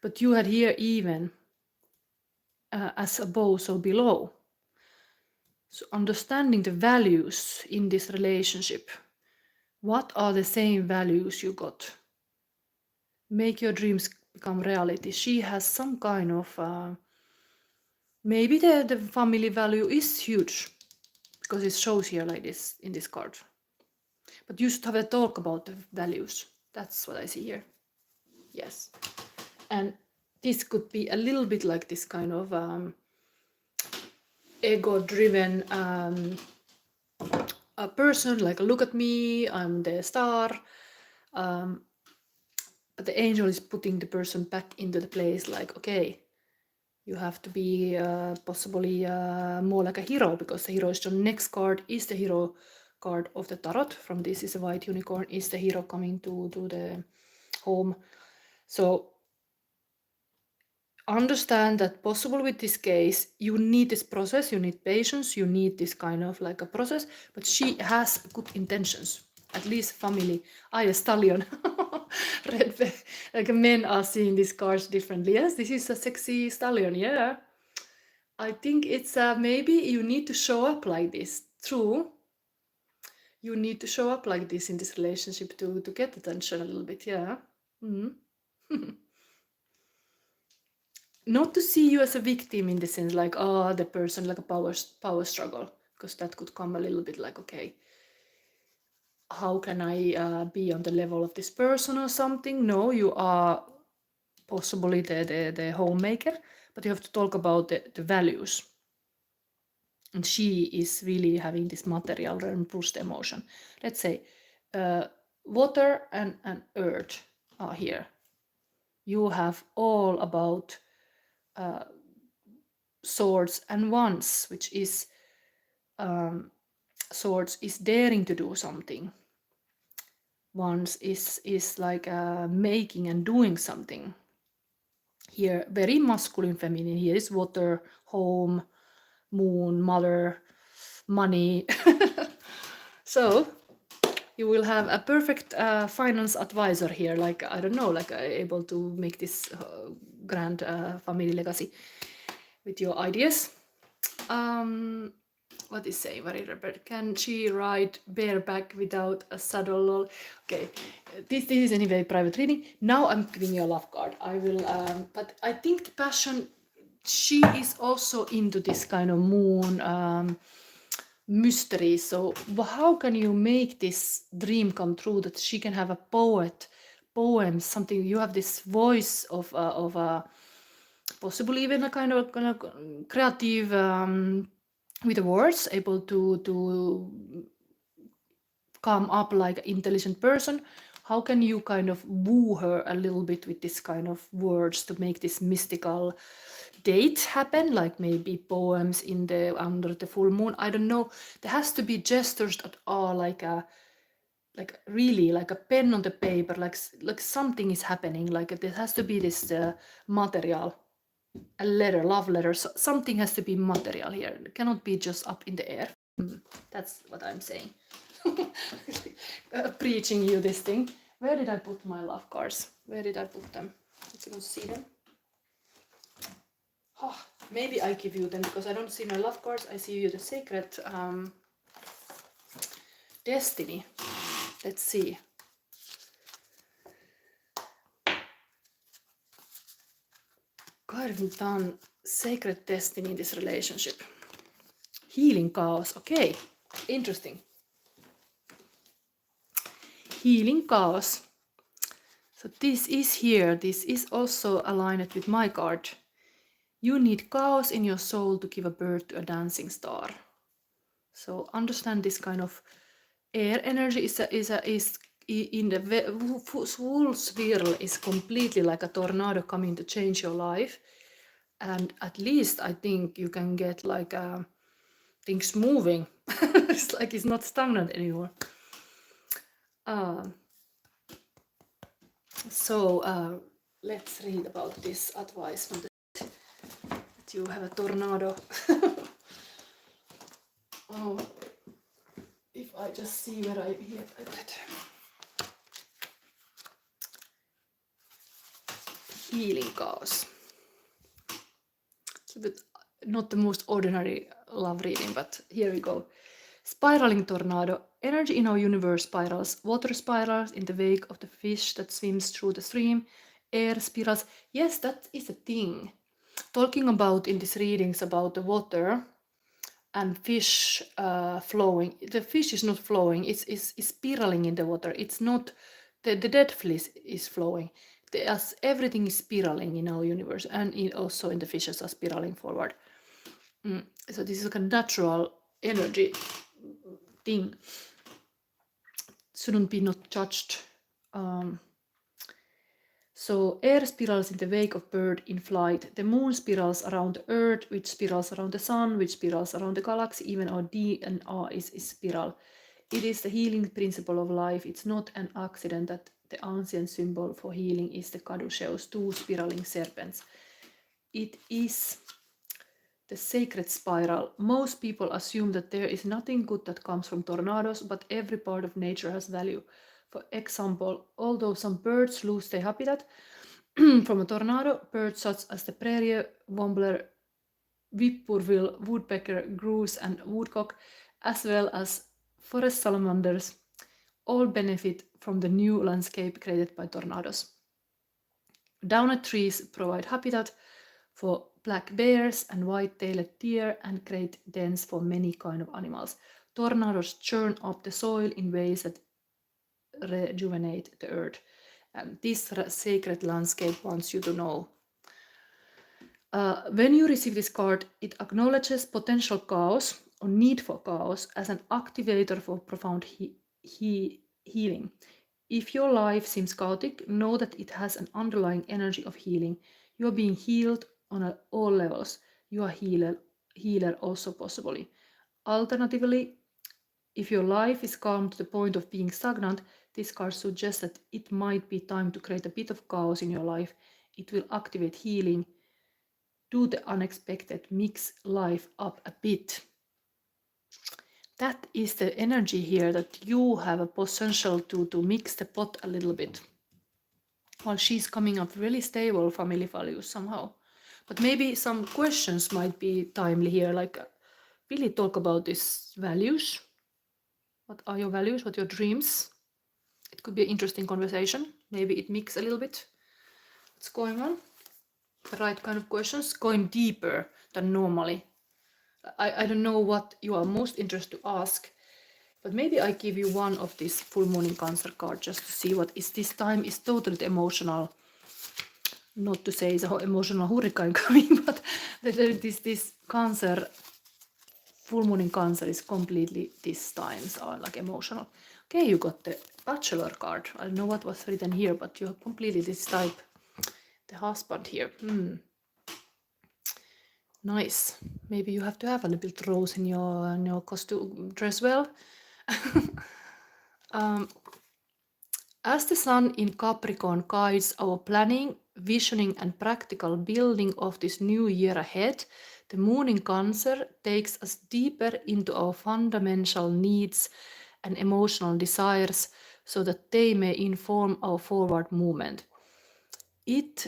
But you had here even as above, so below. So understanding the values in this relationship. What are the same values you got? Make your dreams become reality. She has some kind of maybe the family value is huge, because it shows here like this in this card. But you should have a talk about the values. That's what I see here. Yes. And this could be a little bit like this kind of ego-driven a person, like look at me, I'm the star. But the angel is putting the person back into the place, like, okay, you have to be possibly more like a hero, because the hero is the next card is the hero card of the tarot. From this is a white unicorn, is the hero coming to the home. So understand that possible with this case, you need this process, you need patience, you need this kind of like a process, but she has good intentions, at least family. A stallion. Red, like men are seeing these cards differently. Yes, this is a sexy stallion, yeah. I think it's maybe you need to show up like this. True. You need to show up like this in this relationship to get attention a little bit, yeah. Not to see you as a victim in the sense like, oh, the person, like a power struggle, because that could come a little bit like, okay, how can I be on the level of this person or something? No, you are possibly the homemaker, but you have to talk about the values. And she is really having this material and push the emotion. Let's say water and earth are here. You have all about swords and wands, which is swords is daring to do something. Wands is like making and doing something. Here, very masculine, feminine. Here is water, home, moon, mother, money. So you will have a perfect finance advisor here, like, I don't know, like able to make this grand family legacy with your ideas. What is saying? Can she ride bareback without a saddle? Okay, this is anyway private reading. Now I'm giving you a love card. I will, but I think the passion, she is also into this kind of moon mystery. So how can you make this dream come true, that she can have a poem, something? You have this voice of possibly even a kind of creative with the words, able to come up like an intelligent person. How can you kind of woo her a little bit with this kind of words to make this mystical date happen, like maybe poems in the under the full moon? I don't know. There has to be gestures that are like really like a pen on the paper, like something is happening, like there has to be this material, a letter, love letter, so something has to be material here. It cannot be just up in the air. That's what I'm saying. Preaching you this thing. Where did I put my love cards? Where did I put them? Let's go see them. Oh, maybe I give you them because I don't see my love cards. I see you the sacred destiny. Let's see. Karmitaan sacred destiny in this relationship. Healing chaos. Okay, interesting. Healing chaos. So this is here. This is also aligned with my card. You need chaos in your soul to give a birth to a dancing star. So understand this kind of air energy is in the full swirl is completely like a tornado coming to change your life. And at least I think you can get like things moving. It's like it's not stagnant anymore. So let's read about this advice from that you have a tornado. Oh, if I just see where I put it. Healing chaos. It's a bit not the most ordinary love reading, but here we go. Spiraling tornado. Energy in our universe spirals. Water spirals in the wake of the fish that swims through the stream. Air spirals. Yes, that is a thing. Talking about in these readings about the water and fish flowing. The fish is not flowing. It's spiraling in the water. It's not the dead fish is flowing. As everything is spiraling in our universe, and also in the fishes are spiraling forward. So this is like a natural energy thing. Shouldn't be not judged. So air spirals in the wake of bird in flight. The moon spirals around the earth, which spirals around the sun, which spirals around the galaxy. Even our DNA is spiral. It is the healing principle of life. It's not an accident that the ancient symbol for healing is the caduceus, two spiraling serpents. It is the sacred spiral. Most people assume that there is nothing good that comes from tornadoes, but every part of nature has value. For example, although some birds lose their habitat from a tornado, birds such as the prairie warbler, whippoorwill, woodpecker, grouse, and woodcock, as well as forest salamanders, all benefit from the new landscape created by tornadoes. Downed trees provide habitat for black bears and white-tailed deer and create dens for many kinds of animals. Tornadoes churn up the soil in ways that rejuvenate the earth. And this sacred landscape wants you to know. When you receive this card, it acknowledges potential chaos or need for chaos as an activator for profound healing. If your life seems chaotic, know that it has an underlying energy of healing. You are being healed on all levels. You are healer also possibly. Alternatively, if your life is calm to the point of being stagnant, this card suggests that it might be time to create a bit of chaos in your life. It will activate healing. Do the unexpected, mix life up a bit. That is the energy here, that you have a potential to mix the pot a little bit. While she's coming up really stable family values somehow. But maybe some questions might be timely here, like really talk about these values. What are your values? What are your dreams? It could be an interesting conversation. Maybe it mix a little bit. What's going on? The right kind of questions, going deeper than normally. I don't know what you are most interested to ask, but maybe I give you one of these full moon in Cancer card just to see what is this time is totally emotional. Not to say it's an emotional hurricane coming, but this Cancer full moon in Cancer is completely this time, so like emotional. Okay, you got the Bachelor card. I don't know what was written here, but you have completely this type. The husband here. Nice. Maybe you have to have a little bit rose in your costume dress well. As the sun in Capricorn guides our planning, visioning and practical building of this new year ahead, the moon in Cancer takes us deeper into our fundamental needs and emotional desires so that they may inform our forward movement. It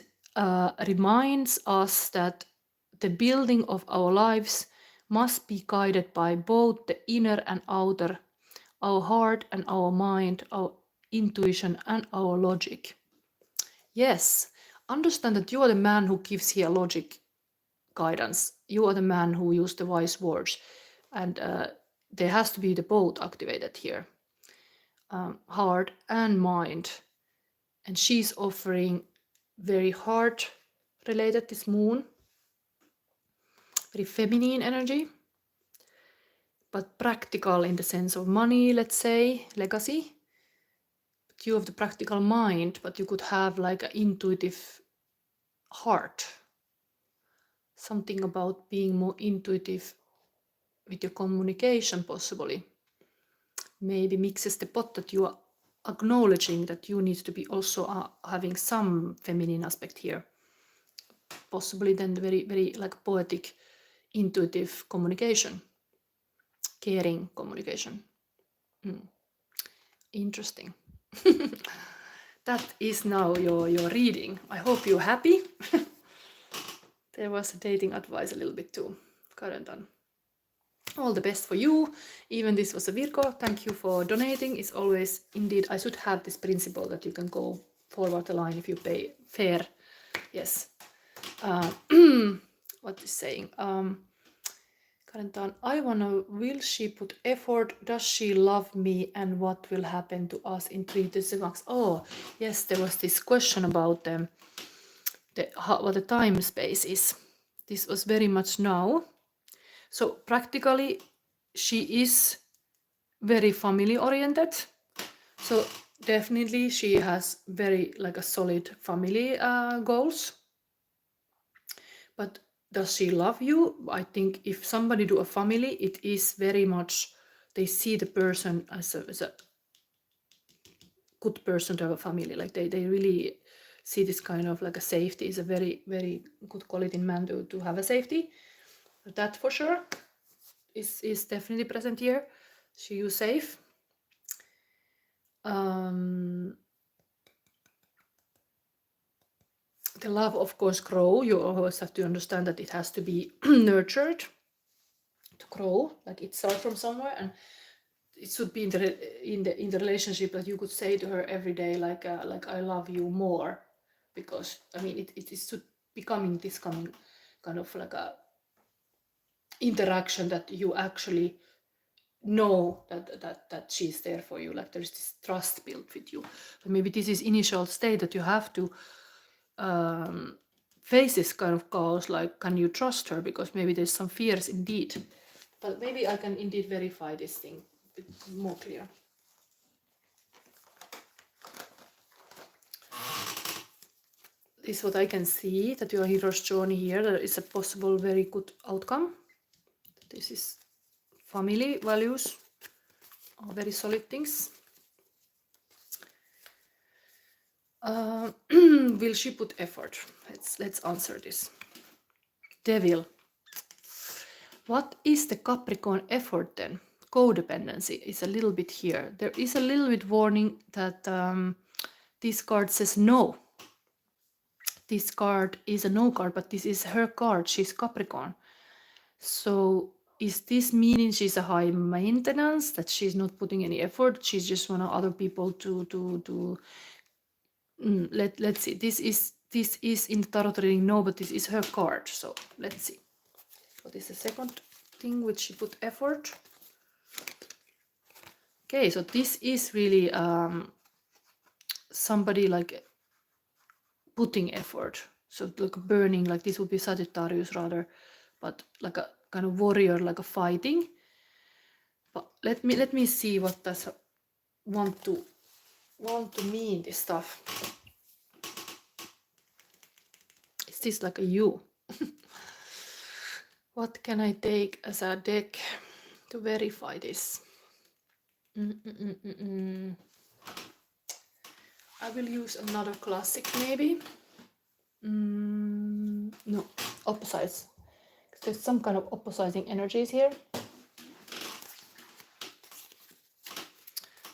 reminds us that the building of our lives must be guided by both the inner and outer, our heart and our mind, our intuition and our logic. Yes, understand that you are the man who gives here logic guidance. You are the man who uses the wise words, and there has to be the both activated here, heart and mind. And she's offering very heart related, this moon, very feminine energy, but practical in the sense of money, let's say, legacy. But you have the practical mind, but you could have like an intuitive heart. Something about being more intuitive with your communication, possibly. Maybe mixes the pot that you are acknowledging that you need to be also having some feminine aspect here. Possibly then very, very like poetic, intuitive communication. Caring communication. Interesting. That is now your reading. I hope you're happy. There was a dating advice a little bit too. Current on. All the best for you. Even this was a Virgo. Thank you for donating. It's always, indeed, I should have this principle that you can go forward the line if you pay fair. Yes. What is saying? Karentan, I wanna, will she put effort? Does she love me? And what will happen to us in 3 to 6 months? Oh, yes, there was this question about what the time space is. This was very much now. So practically, she is very family oriented. So definitely she has very like a solid family goals. But does she love you? I think if somebody do a family, it is very much, they see the person as a good person to have a family. Like they really see this kind of like a safety is a very, very good quality in man to have a safety. That for sure is definitely present here. She is safe. The love, of course, grow. You always have to understand that it has to be nurtured to grow. Like it starts from somewhere, and it should be in the relationship that you could say to her every day, like I love you more, because I mean it is to becoming this kind of like a interaction that you actually know that she's there for you. Like there's this trust built with you. But maybe this is initial state that you have to face this kind of chaos, like can you trust her, because maybe there's some fears indeed. But maybe I can indeed verify this thing a bit more clear. This is what I can see, that your hero's journey here, there is a possible very good outcome. This is family values, are very solid things. Will she put effort? Let's answer this. Devil. What is the Capricorn effort then? Codependency is a little bit here. There is a little bit warning that this card says no. This card is a no card, but this is her card. She's Capricorn. So is this meaning she's a high maintenance, that she's not putting any effort? She's just want other people to let's see. This is in the tarot reading no, but this is her card. So let's see. What is the second thing which she put effort? Okay, so this is really somebody like putting effort. So like burning, like this would be Sagittarius rather, but like a kind of warrior, like a fighting. But let me see what does want to mean this stuff. Is this like a you? What can I take as a deck to verify this? I will use another classic maybe. No, opposites. There's some kind of opposing energies here.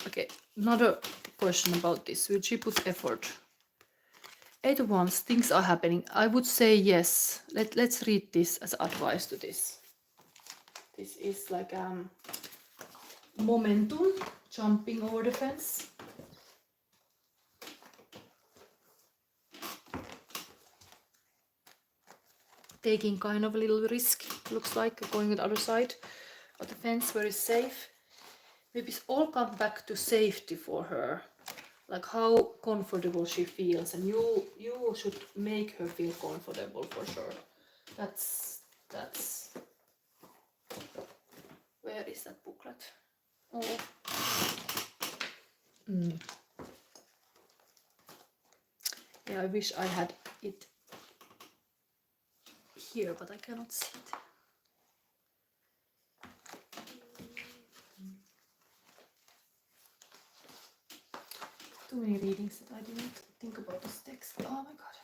Okay, another question about this. Will she put effort? 8 of Wands, things are happening. I would say yes. Let's read this as advice to this. This is like momentum, jumping over the fence. Taking kind of a little risk, looks like, going to the other side of the fence where it's safe. Maybe it's all come back to safety for her, like how comfortable she feels, and you should make her feel comfortable for sure. That's where is that booklet? Oh. Yeah, I wish I had it here, but I cannot see it. Too many readings that I didn't think about this text. Oh my god.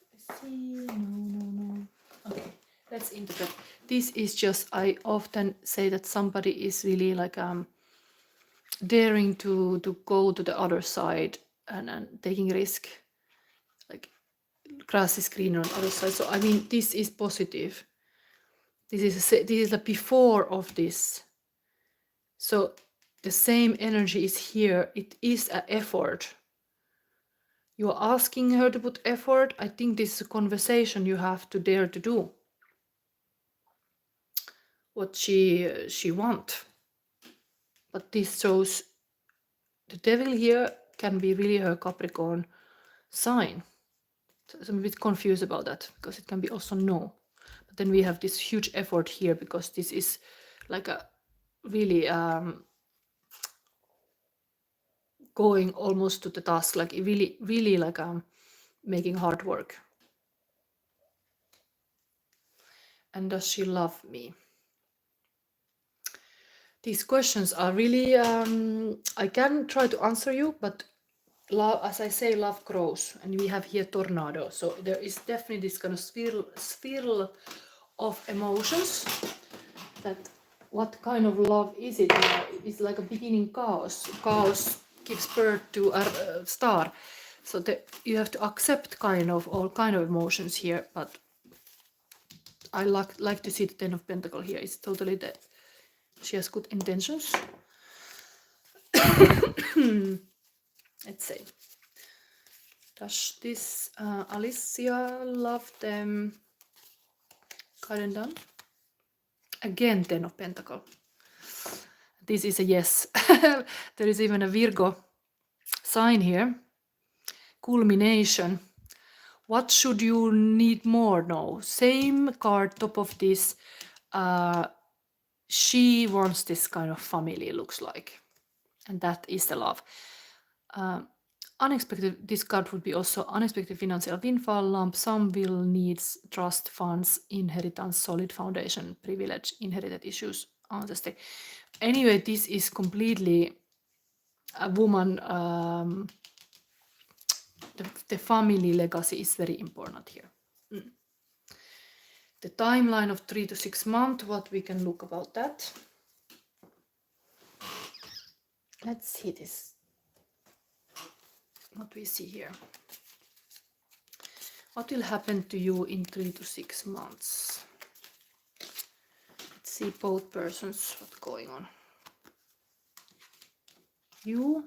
Do I see? No. Okay, let's interpret. This is just, I often say that somebody is really like daring to go to the other side and taking risk. Like grass is greener on the other side. So I mean, this is positive. This is the before of this. So the same energy is here. It is an effort. You are asking her to put effort. I think this is a conversation you have to dare to do. What she wants. But this shows the devil here can be really her Capricorn sign. So I'm a bit confused about that, because it can be also no. But then we have this huge effort here, because this is like a really going almost to the task, like really like making hard work. And does she love me? These questions are really, I can try to answer you, but love, as I say, love grows, and we have here tornado. So there is definitely this kind of swirl of emotions. That what kind of love is it? It's like a beginning chaos. Chaos gives birth to a star. So you have to accept kind of all kind of emotions here. But I like to see the Ten of Pentacles here. It's totally that she has good intentions. Let's say, does this Alicia love them? Kind done. Again, Ten of Pentacles. This is a yes. There is even a Virgo sign here. Culmination. What should you need more? No. Same card, top of this. She wants this kind of family, looks like. And that is the love. Unexpected, this card would be also unexpected financial windfall, lump sum, will, needs, trust, funds, inheritance, solid foundation, privilege, inherited issues, ancestry. Anyway, this is completely a woman. The family legacy is very important here. The timeline of 3 to 6 months, what we can look about that. Let's see this. What we see here. What will happen to you in 3 to 6 months? Let's see both persons, what's going on. You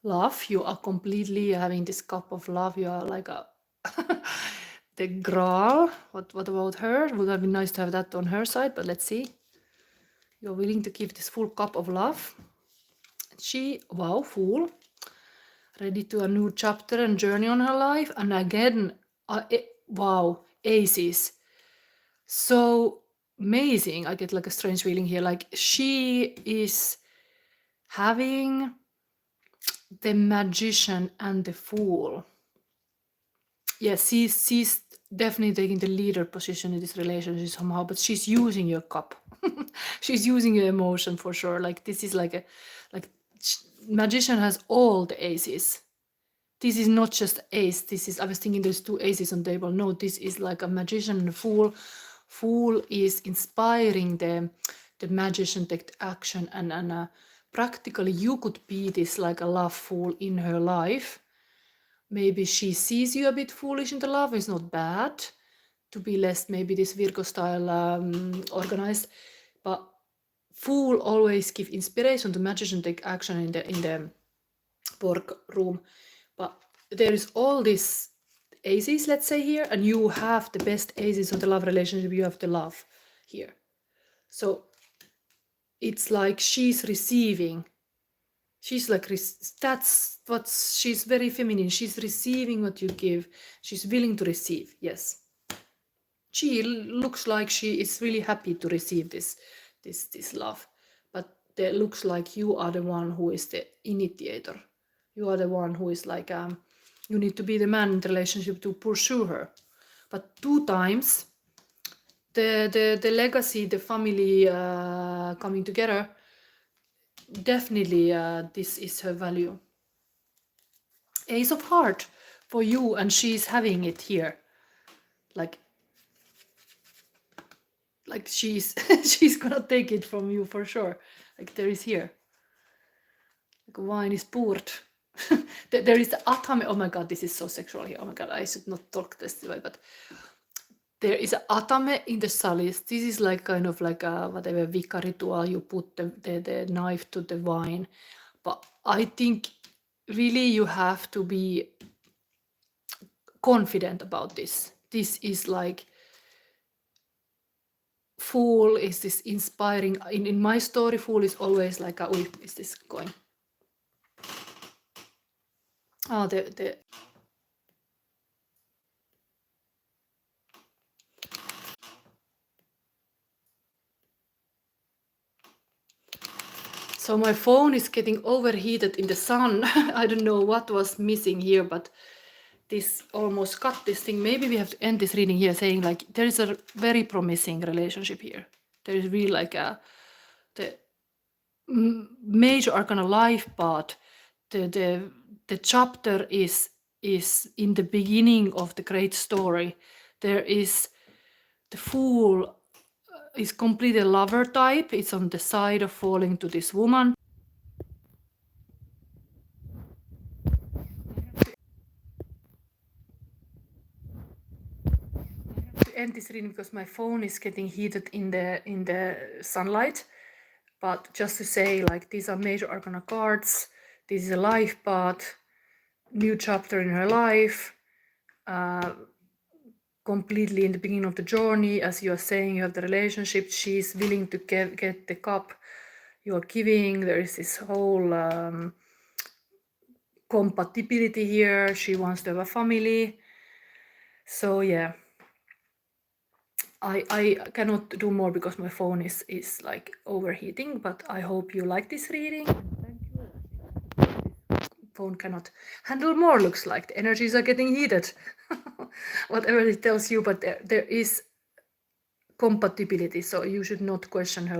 love, you are completely having this cup of love. You are like a the Graal. What about her? Would have been nice to have that on her side, but let's see. You're willing to give this full cup of love. She, wow, Fool. Ready to a new chapter and journey on her life. And again, wow, aces. so amazing. I get like a strange feeling here. Like she is having the Magician and the Fool. Yes, she's definitely taking the leader position in this relationship somehow, but she's using your cup. She's using your emotion for sure. Like this is like Magician has all the aces. This is not just ace. This is, I was thinking there's 2 aces on the table. No, this is like a Magician and a Fool. Fool is inspiring the Magician take action, and practically you could be this like a love fool in her life. Maybe she sees you a bit foolish in the love. It's not bad to be less maybe this Virgo style organized, but Fool always give inspiration to Magician take action in the work room. But there is all these aces, let's say here, and you have the best aces of the love relationship. You have the love here, so it's like she's receiving. She's like, that's what she's very feminine. She's receiving what you give. She's willing to receive. Yes, she looks like she is really happy to receive this love, but it looks like you are the one who is the initiator. You are the one who is like, you need to be the man in the relationship to pursue her. But 2 times the legacy, the family coming together, definitely this is her value. Ace of Heart for you, and she's having it here. Like she's she's gonna take it from you for sure. Like there is here. Like wine is poured. There is the atame. Oh my god, this is so sexual here. Oh my god, I should not talk this way, but there is a atame in the salis. This is like kind of like a whatever Wicca ritual. You put the knife to the wine. But I think really you have to be confident about this. This is like, Fool is this inspiring. In my story, Fool is always like a, is this going? Oh, so my phone is getting overheated in the sun. I don't know what was missing here, but this almost cut this thing. Maybe we have to end this reading here saying like there is a very promising relationship here. There is really like the major arcana life part. The chapter is in the beginning of the great story. There is the Fool is completely lover type. It's on the side of falling to this woman. To end this reading because my phone is getting heated in the sunlight. But just to say, like, these are major arcana cards. This is a life path, new chapter in her life. Completely in the beginning of the journey, as you are saying, you have the relationship. She's willing to get the cup you are giving. There is this whole compatibility here. She wants to have a family. So yeah, I cannot do more because my phone is like overheating, but I hope you like this reading. Thank you. Phone cannot handle more, looks like. The energies are getting heated. Whatever it tells you, but there is compatibility, so you should not question her